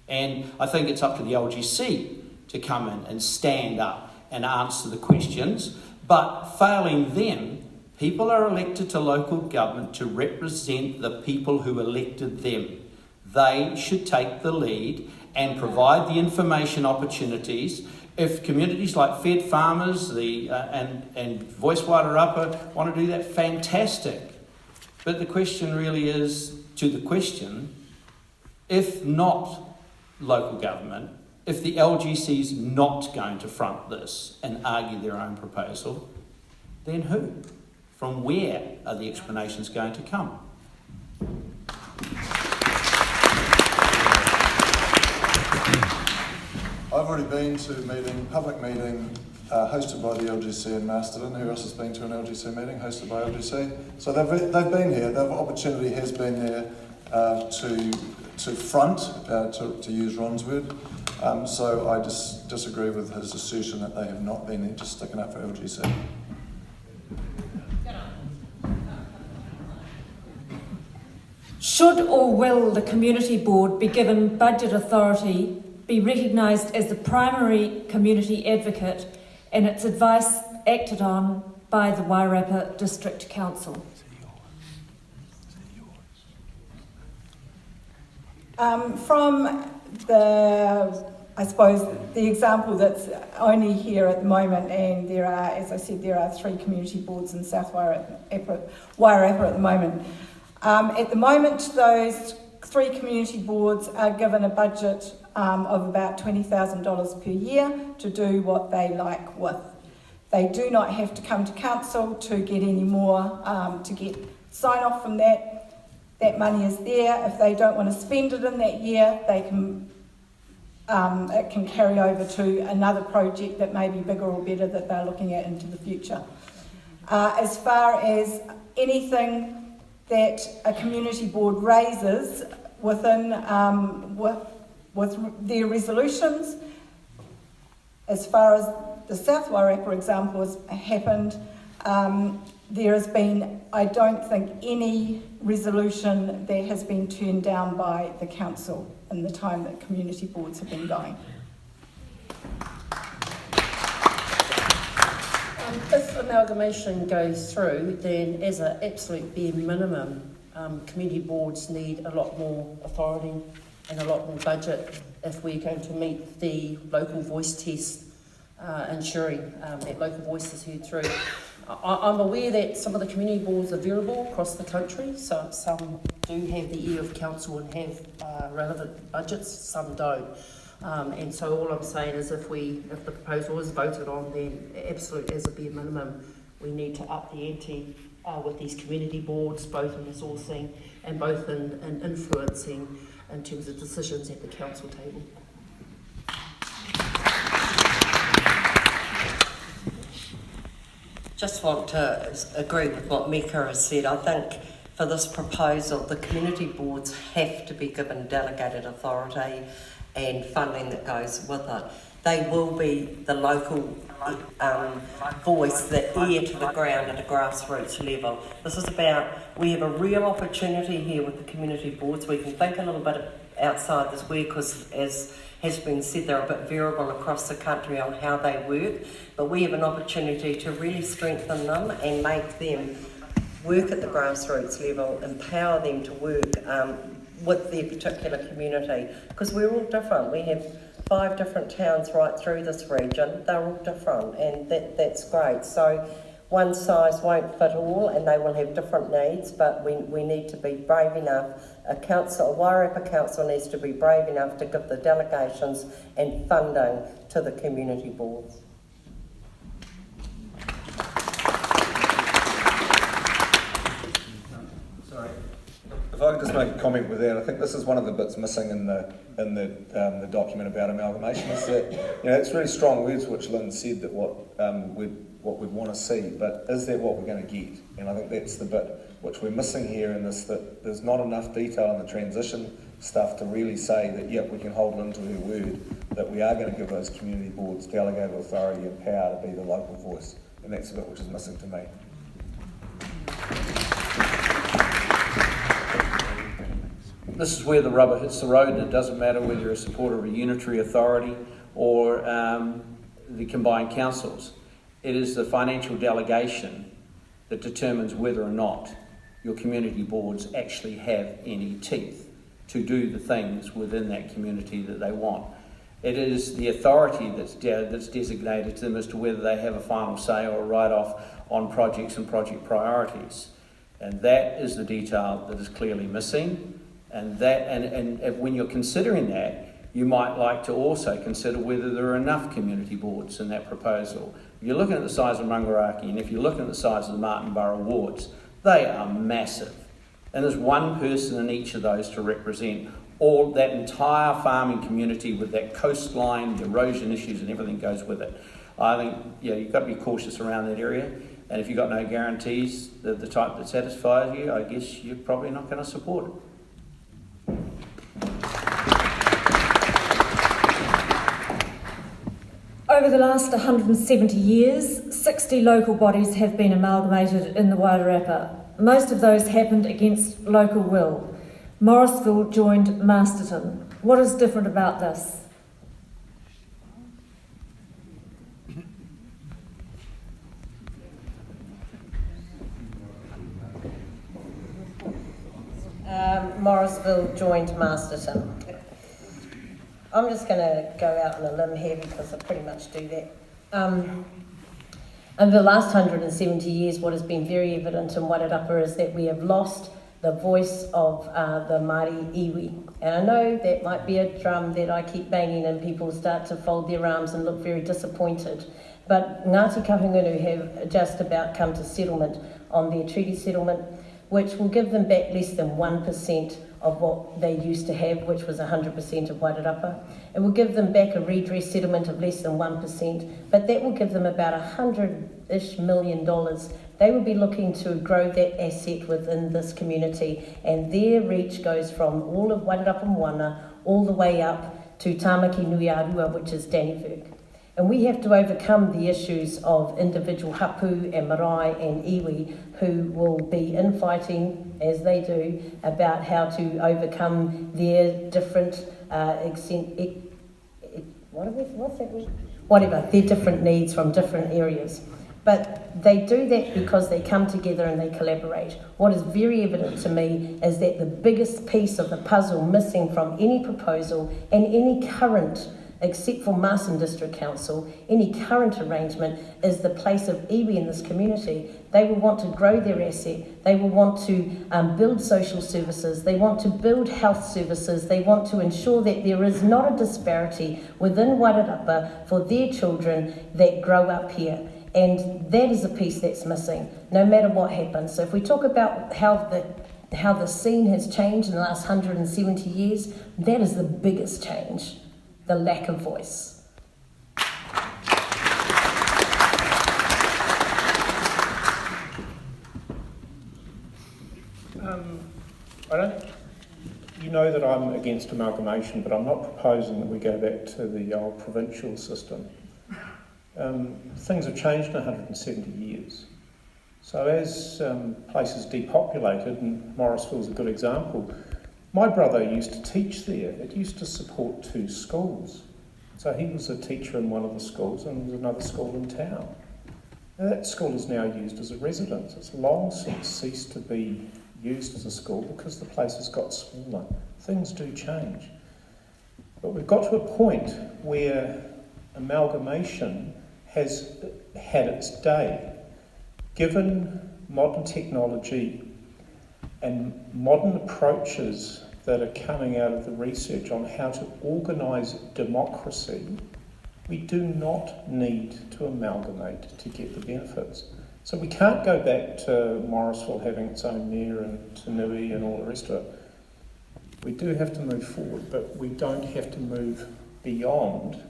And I think it's up to the LGC to come in and stand up and answer the questions. But failing them, people are elected to local government to represent the people who elected them. They should take the lead and provide the information opportunities. If communities like Fed Farmers and Voice Wairarapa want to do that, fantastic. But the question really is, to the question, if not local government, if the LGC's not going to front this and argue their own proposal, then who? From where are the explanations going to come? I've already been to a meeting, public meeting, hosted by the LGC in Masterton. Who else has been to an LGC meeting hosted by LGC? So they've been here. The opportunity has been there to front, to use Ron's word. So I just disagree with his assertion that they have not been just sticking up for LGC. Should or will the community board be given budget authority, be recognised as the primary community advocate, and its advice acted on by the Wairarapa District Council? From I suppose, the example that's only here at the moment, and there are, as I said, there are 3 community boards in South Wairarapa at the moment. At the moment, those 3 community boards are given a budget of about $20,000 per year to do what they like with. They do not have to come to council to get any more, to get sign-off from that. That money is there. If they don't want to spend it in that year, they can. It can carry over to another project that may be bigger or better that they're looking at into the future. As far as anything that a community board raises within with their resolutions, as far as the South Wairarapa example has happened, there has been, I don't think, any resolution that has been turned down by the council in the time that community boards have been going. If amalgamation goes through, then as an absolute bare minimum, community boards need a lot more authority and a lot more budget if we're going to meet the local voice test, ensuring that local voice is heard through. I'm aware that some of the community boards are variable across the country, so some do have the ear of council and have relevant budgets, some don't. And so all I'm saying is if the proposal is voted on, then absolute as a bare minimum, we need to up the ante with these community boards, both in resourcing and both in influencing in terms of decisions at the council table. Just want to agree with what Mika has said. I think for this proposal, the community boards have to be given delegated authority and funding that goes with it. They will be the local voice, the ear to the ground at a grassroots level. This is about, we have a real opportunity here with the community boards. We can think a little bit outside this work because, as has been said, they're a bit variable across the country on how they work, but we have an opportunity to really strengthen them and make them work at the grassroots level, empower them to work with their particular community, because we're all different. We have 5 different towns right through this region. They're all different, and that's great. So one size won't fit all, and they will have different needs, but we need to be brave enough. A Wairarapa council needs to be brave enough to give the delegations and funding to the community boards. Sorry, if I could just make a comment with that, I think this is one of the bits missing in the document about amalgamation. Is that, you know, it's really strong words which Lynn said that what we'd want to see, but is that what we're going to get? And I think that's the bit which we're missing here in this, that there's not enough detail in the transition stuff to really say that, yep, we can hold Lynn to her word, that we are going to give those community boards delegated authority and power to be the local voice. And that's the bit which is missing to me. This is where the rubber hits the road, and it doesn't matter whether you're a supporter of a unitary authority or the combined councils. It is the financial delegation that determines whether or not your community boards actually have any teeth to do the things within that community that they want. It is the authority that's designated to them as to whether they have a final say or a write-off on projects and project priorities. And that is the detail that is clearly missing. And when you're considering that, you might like to also consider whether there are enough community boards in that proposal. If you're looking at the size of Mangaraki, and if you're looking at the size of the Martin Borough wards, they are massive. And there's one person in each of those to represent all that entire farming community with that coastline, the erosion issues and everything goes with it. I think, you've got to be cautious around that area. And if you've got no guarantees, the type that satisfies you, I guess you're probably not going to support it. Over the last 170 years, 60 local bodies have been amalgamated in the Wairarapa. Most of those happened against local will. Morrisville joined Masterton. What is different about this? Morrisville joined Masterton. I'm just going to go out on a limb here because I pretty much do that. Over the last 170 years, what has been very evident in Wairarapa is that we have lost the voice of the Māori iwi. And I know that might be a drum that I keep banging and people start to fold their arms and look very disappointed. But Ngāti Kahungunu have just about come to settlement on their treaty settlement, which will give them back less than 1% of what they used to have, which was 100% of Wairarapa. It will give them back a redress settlement of less than 1%, but that will give them about $100-ish million. They will be looking to grow that asset within this community, and their reach goes from all of Wairarapa Moana all the way up to Tāmaki Nui Arua, which is Dannevirke. And we have to overcome the issues of individual hapu and marae and iwi who will be infighting, as they do, about how to overcome their different their different needs from different areas. But they do that because they come together and they collaborate. What is very evident to me is that the biggest piece of the puzzle missing from any proposal and any current, except for Marsden District Council, any current arrangement is the place of iwi in this community. They will want to grow their asset, they will want to build social services, they want to build health services, they want to ensure that there is not a disparity within Wairarapa for their children that grow up here. And that is a piece that's missing, no matter what happens. So if we talk about how the scene has changed in the last 170 years, that is the biggest change. The lack of voice. You know that I'm against amalgamation, but I'm not proposing that we go back to the old provincial system. Things have changed in 170 years. So as places depopulated, and Morrisville is a good example, my brother used to teach there. It used to support 2 schools. So he was a teacher in one of the schools and there was another school in town. Now that school is now used as a residence. It's long since ceased to be used as a school because the place has got smaller. Things do change. But we've got to a point where amalgamation has had its day. Given modern technology and modern approaches that are coming out of the research on how to organise democracy, we do not need to amalgamate to get the benefits. So we can't go back to Morrisville having its own mayor and Tanui and all the rest of it. We do have to move forward, but we don't have to move beyond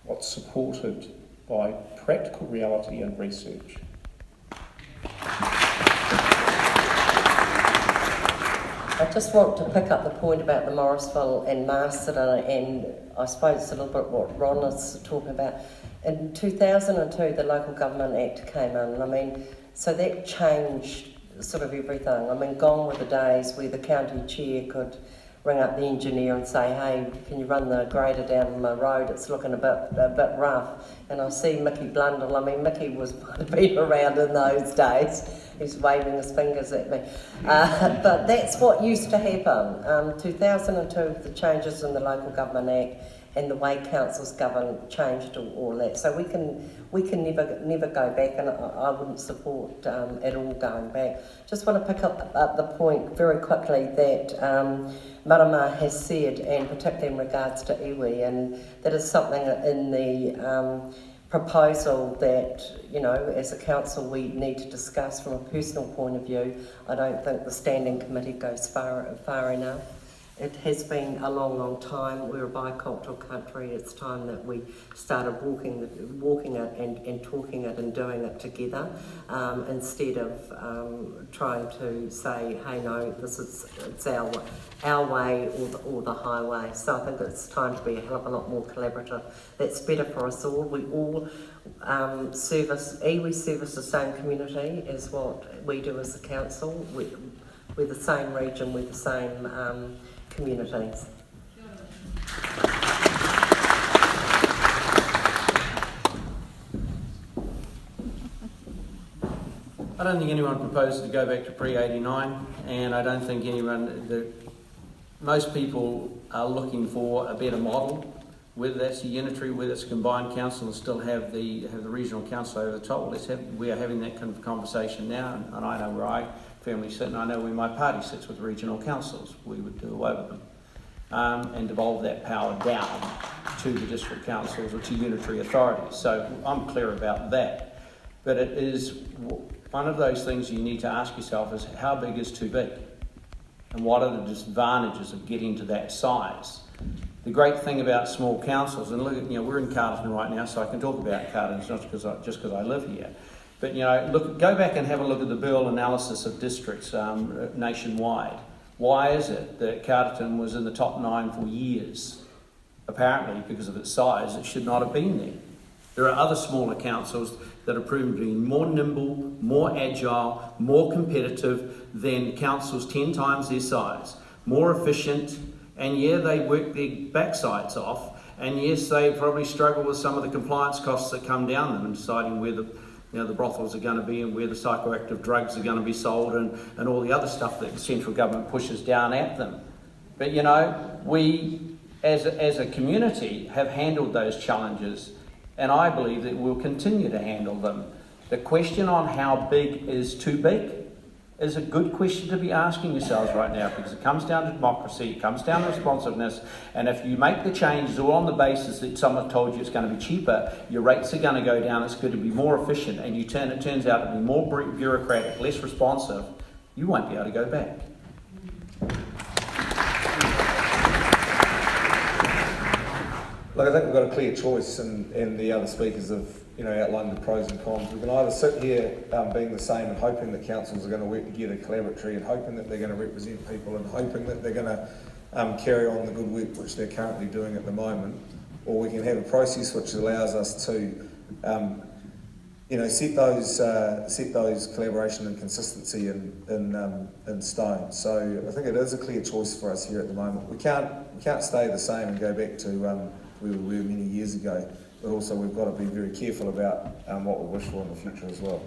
what's supported by practical reality and research. I just want to pick up the point about the Morrisville and Masterton, and I suppose it's a little bit what Ron is talking about. In 2002, the Local Government Act came in. So that changed sort of everything. Gone were the days where the county chair could ring up the engineer and say, hey, can you run the grader down my road? It's looking a bit rough. And I see Mickey Blundell. Mickey was been around in those days. He's waving his fingers at me. But that's what used to happen. 2002, the changes in the Local Government Act and the way councils govern changed all that. So we can never go back, and I wouldn't support at all going back. Just want to pick up the point very quickly that Marama has said, and particularly in regards to iwi, and that is something in the proposal that, as a council we need to discuss from a personal point of view. I don't think the standing committee goes far enough. It has been a long, long time. We're a bicultural country. It's time that we started walking it and talking it and doing it together, instead of trying to say, hey, no, it's our way or the highway. So I think it's time to be a hell of a lot more collaborative. That's better for us all. We all service the same community as what we do as a council. We're the same region, we're the same communities. I don't think anyone proposes to go back to pre-89, and I don't think most people are looking for a better model, whether that's a unitary, whether it's a combined council, and still have the regional council over the top. We are having that kind of conversation now, and I know where I firmly sit, and I know where my party sits with regional councils. We would do away with them and devolve that power down to the district councils or to unitary authorities. So I'm clear about that. But it is one of those things you need to ask yourself is how big is too big? And what are the disadvantages of getting to that size? The great thing about small councils, and look at, we're in Carterton right now, so I can talk about Carterton, it's not just because I live here. But, go back and have a look at the Burl analysis of districts nationwide. Why is it that Carterton was in the top 9 for years? Apparently, because of its size, it should not have been there. There are other smaller councils that are proven to be more nimble, more agile, more competitive than councils 10 times their size, more efficient, and they work their backsides off, and yes, they probably struggle with some of the compliance costs that come down them and deciding where the brothels are going to be and where the psychoactive drugs are going to be sold and all the other stuff that the central government pushes down at them. But we as a community have handled those challenges, and I believe that we'll continue to handle them. The question on how big is too big is a good question to be asking yourselves right now, because it comes down to democracy, it comes down to responsiveness, and if you make the changes all on the basis that someone told you it's going to be cheaper, your rates are going to go down, it's going to be more efficient, and it turns out to be more bureaucratic, less responsive, you won't be able to go back. Look, I think we've got a clear choice, and the other speakers have outlined the pros and cons. We can either sit here being the same and hoping that councils are going to work together collaboratively and hoping that they're going to represent people and hoping that they're going to carry on the good work which they're currently doing at the moment, or we can have a process which allows us to set those collaboration and consistency in stone. So I think it is a clear choice for us here at the moment. We can't stay the same and go back to where we were many years ago, but also we've got to be very careful about what we wish for in the future as well.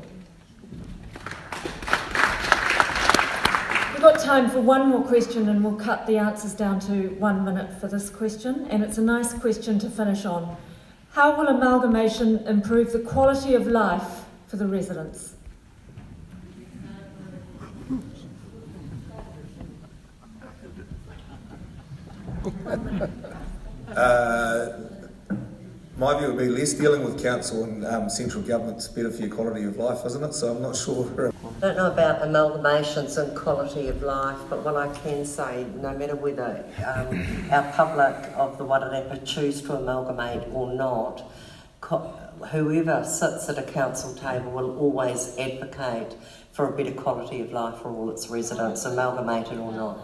We've got time for one more question, and we'll cut the answers down to 1 minute for this question, and it's a nice question to finish on. How will amalgamation improve the quality of life for the residents? My view would be less dealing with council and central government's better for your quality of life, isn't it? So I'm not sure. I don't know about amalgamations and quality of life, but what I can say, no matter whether our public of the Wairarapa choose to amalgamate or not, whoever sits at a council table will always advocate for a better quality of life for all its residents, amalgamated or not.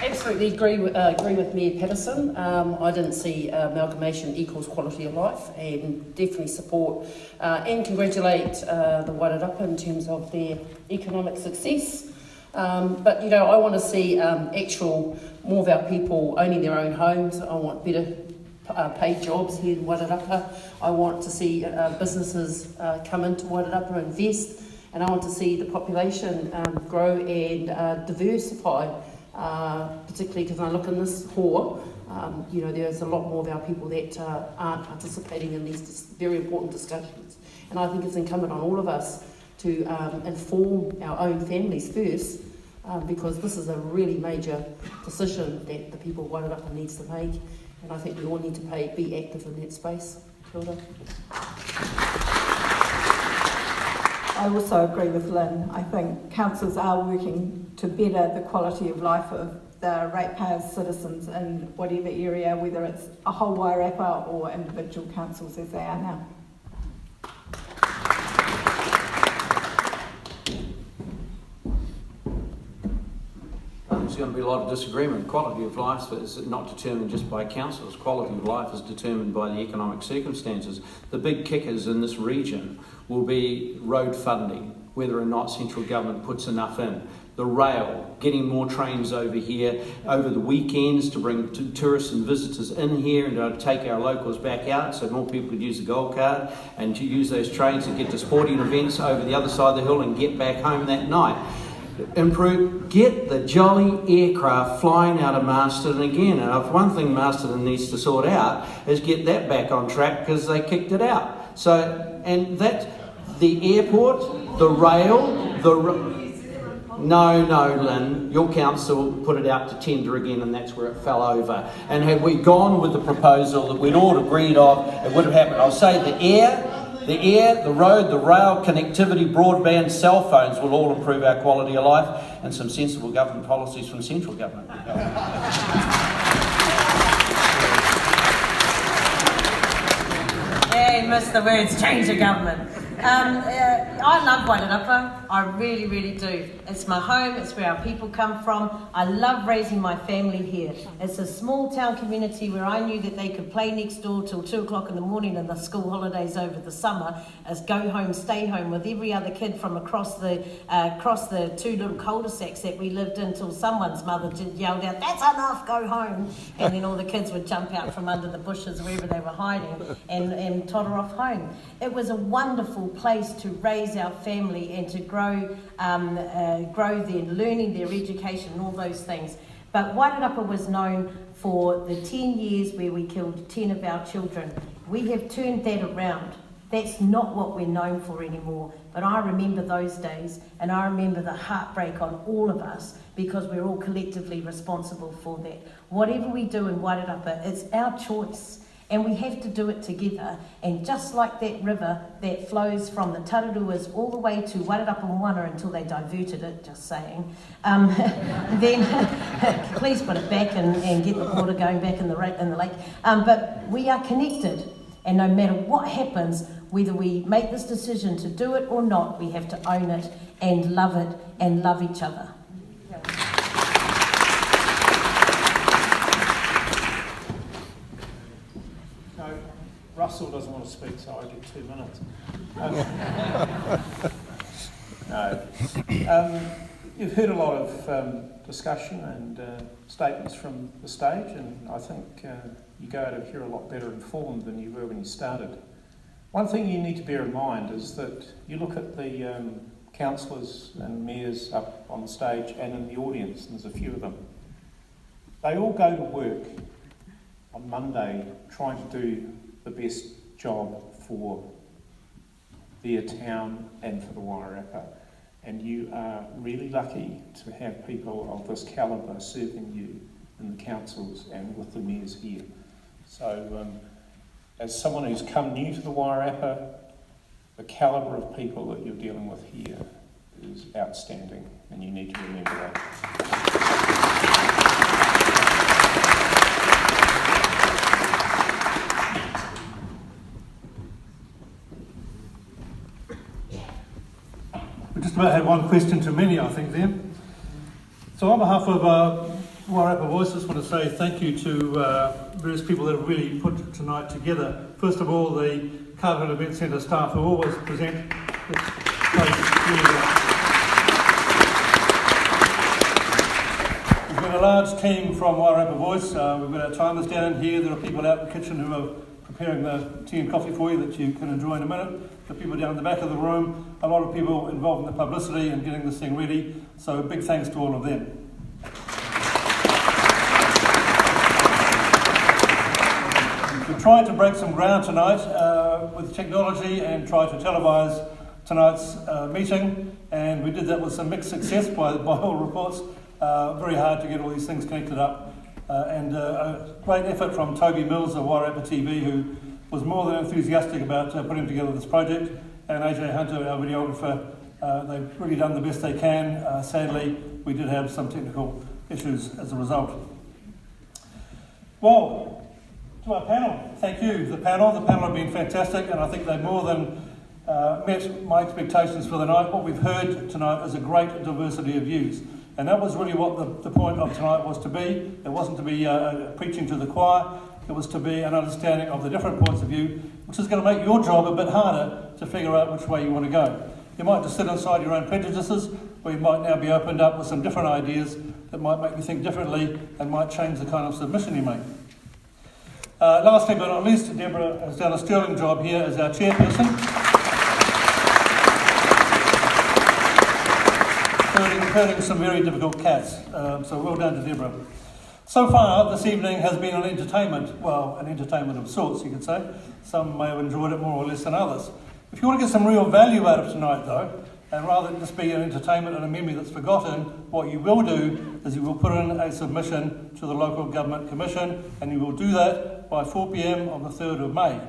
Absolutely agree with Mayor Patterson. I didn't see amalgamation equals quality of life, and definitely support and congratulate the Wairarapa in terms of their economic success. But I want to see more of our people owning their own homes. I want better paid jobs here in Wairarapa. I want to see businesses come into Wairarapa, invest, and I want to see the population grow and diversify. Particularly because when I look in this hall, there's a lot more of our people that aren't participating in these very important discussions. And I think it's incumbent on all of us to inform our own families first, because this is a really major decision that the people of Wairarapa needs to make. And I think we all need to be active in that space. Kia ora. I also agree with Lynn. I think councils are working to better the quality of life of the ratepayers, citizens in whatever area, whether it's a whole wairarapa or individual councils as they are now. There's going to be a lot of disagreement. Quality of life is not determined just by councils. Quality of life is determined by the economic circumstances. The big kickers in this region will be road funding, whether or not central government puts enough in. The rail, getting more trains over here over the weekends to bring tourists and visitors in here and to take our locals back out so more people could use the gold card and to use those trains to get to sporting events over the other side of the hill and get back home that night. Improve, get the jolly aircraft flying out of Masterton again. And if one thing Masterton needs to sort out is get that back on track because they kicked it out. So, and that, the airport, the rail, No, Lynn, your council put it out to tender again and that's where it fell over. And had we gone with the proposal that we'd all agreed of, it would have happened. I'll say the air, the road, the rail, connectivity, broadband, cell phones will all improve our quality of life, and some sensible government policies from central government. Yeah, you missed the words, change of government. I love Wairarapa, I really, really do. It's my home, it's where our people come from. I love raising my family here. It's a small town community where I knew that they could play next door till 2 o'clock in the morning in the school holidays over the summer, as go home, stay home with every other kid from across the 2 little cul-de-sacs that we lived in till someone's mother yelled out, "That's enough, go home." And then all the kids would jump out from under the bushes wherever they were hiding and totter off home. It was a wonderful place to raise our family and to grow their learning, their education, and all those things. But Wairarapa was known for the 10 years where we killed 10 of our children. We have turned that around. That's not what we're known for anymore. But I remember those days, and I remember the heartbreak on all of us because we're all collectively responsible for that. Whatever we do in Wairarapa, it's our choice. And we have to do it together. And just like that river that flows from the Tararuas all the way to Wairarapa Moana until they diverted it, just saying, then please put it back and get the water going back in the lake. But we are connected. And no matter what happens, whether we make this decision to do it or not, we have to own it and love each other. Russell doesn't want to speak, so I get 2 minutes. You've heard a lot of discussion and statements from the stage, and I think you go out of here a lot better informed than you were when you started. One thing you need to bear in mind is that you look at the councillors and mayors up on the stage and in the audience, and there's a few of them. They all go to work on Monday trying to do the best job for their town and for the Wairarapa. And you are really lucky to have people of this calibre serving you in the councils and with the mayors here. So as someone who's come new to the Wairarapa, the calibre of people that you're dealing with here is outstanding, and you need to remember that. We just about had one question too many, I think, there. So on behalf of Wairarapa Voice, I just want to say thank you to various people that have really put tonight together. First of all, the Carterton Event Centre staff who always present this place really well. We've got a large team from Wairarapa Voice. We've got our timers down here. There are people out in the kitchen who are preparing the tea and coffee for you that you can enjoy in a minute. The people down in the back of the room, a lot of people involved in the publicity and getting this thing ready. So big thanks to all of them. We tried to break some ground tonight with technology and tried to televise tonight's meeting, and we did that with some mixed success by all reports. Very hard to get all these things connected up. And a great effort from Toby Mills of Wairarapa TV, who was more than enthusiastic about putting together this project, and AJ Hunter, our videographer. They've really done the best they can. Sadly, we did have some technical issues as a result. Well, to our panel, thank you. The panel have been fantastic, and I think they more than met my expectations for the night. What we've heard tonight is a great diversity of views, and that was really what the point of tonight was to be. It wasn't to be preaching to the choir. It was to be an understanding of the different points of view, which is going to make your job a bit harder to figure out which way you want to go. You might just sit inside your own prejudices, or you might now be opened up with some different ideas that might make you think differently and might change the kind of submission you make. Lastly but not least, Deborah has done a sterling job here as our chairperson, herding some very difficult cats. So well done to Deborah. So far, this evening has been an entertainment of sorts, you could say. Some may have enjoyed it more or less than others. If you want to get some real value out of tonight, though, and rather than just be an entertainment and a memory that's forgotten, what you will do is you will put in a submission to the Local Government Commission, and you will do that by 4 p.m. on the 3rd of May.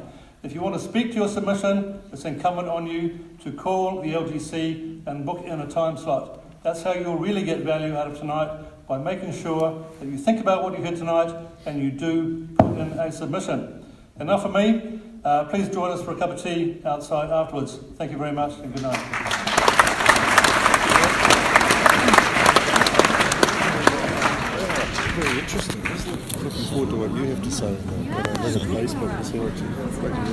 If you want to speak to your submission, it's incumbent on you to call the LGC and book in a time slot. That's how you'll really get value out of tonight, by making sure that you think about what you heard tonight and you do put in a submission. Enough for me. Please join us for a cup of tea outside afterwards. Thank you very much and good night. Very interesting, isn't it? Looking forward to what you have to say. Look at Facebook and see what you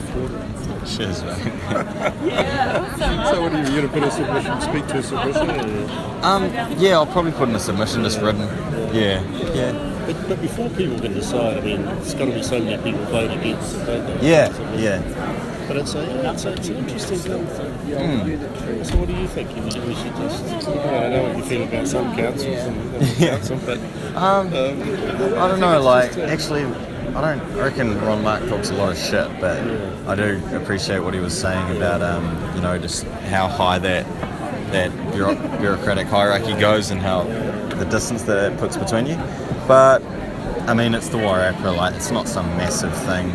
reported. Cheers, mate. So what are you going to put a submission, speak to a submission? Or? Yeah, I'll probably put in a submission just written. Yeah. But before people can decide, I mean, it's got to be so many people vote against it, don't they? Yeah. But it's an interesting thing. So what do you think? We should just, I know what you feel about some councils and council, but I don't know, like, actually, I don't reckon Ron Mark talks a lot of shit, but I do appreciate what he was saying about, just how high that bureaucratic hierarchy goes and how the distance that it puts between you. But, I mean, it's the wairarapa, like, it's not some massive thing.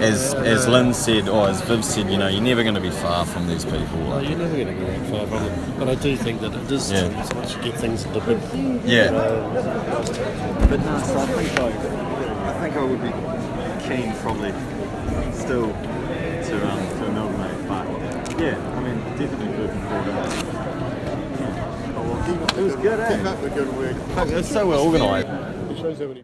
As Lynn said, or as Viv said, you're never going to be far from these people. No, you're never going to be that far from them. But I do think that it is once you get things into bit. Yeah. But no, so I think I would be keen probably still to amalgamate, but yeah, I mean, definitely looking forward to it. Oh, well, it was good, eh? Keep up the good work. It's so well organised. It shows how many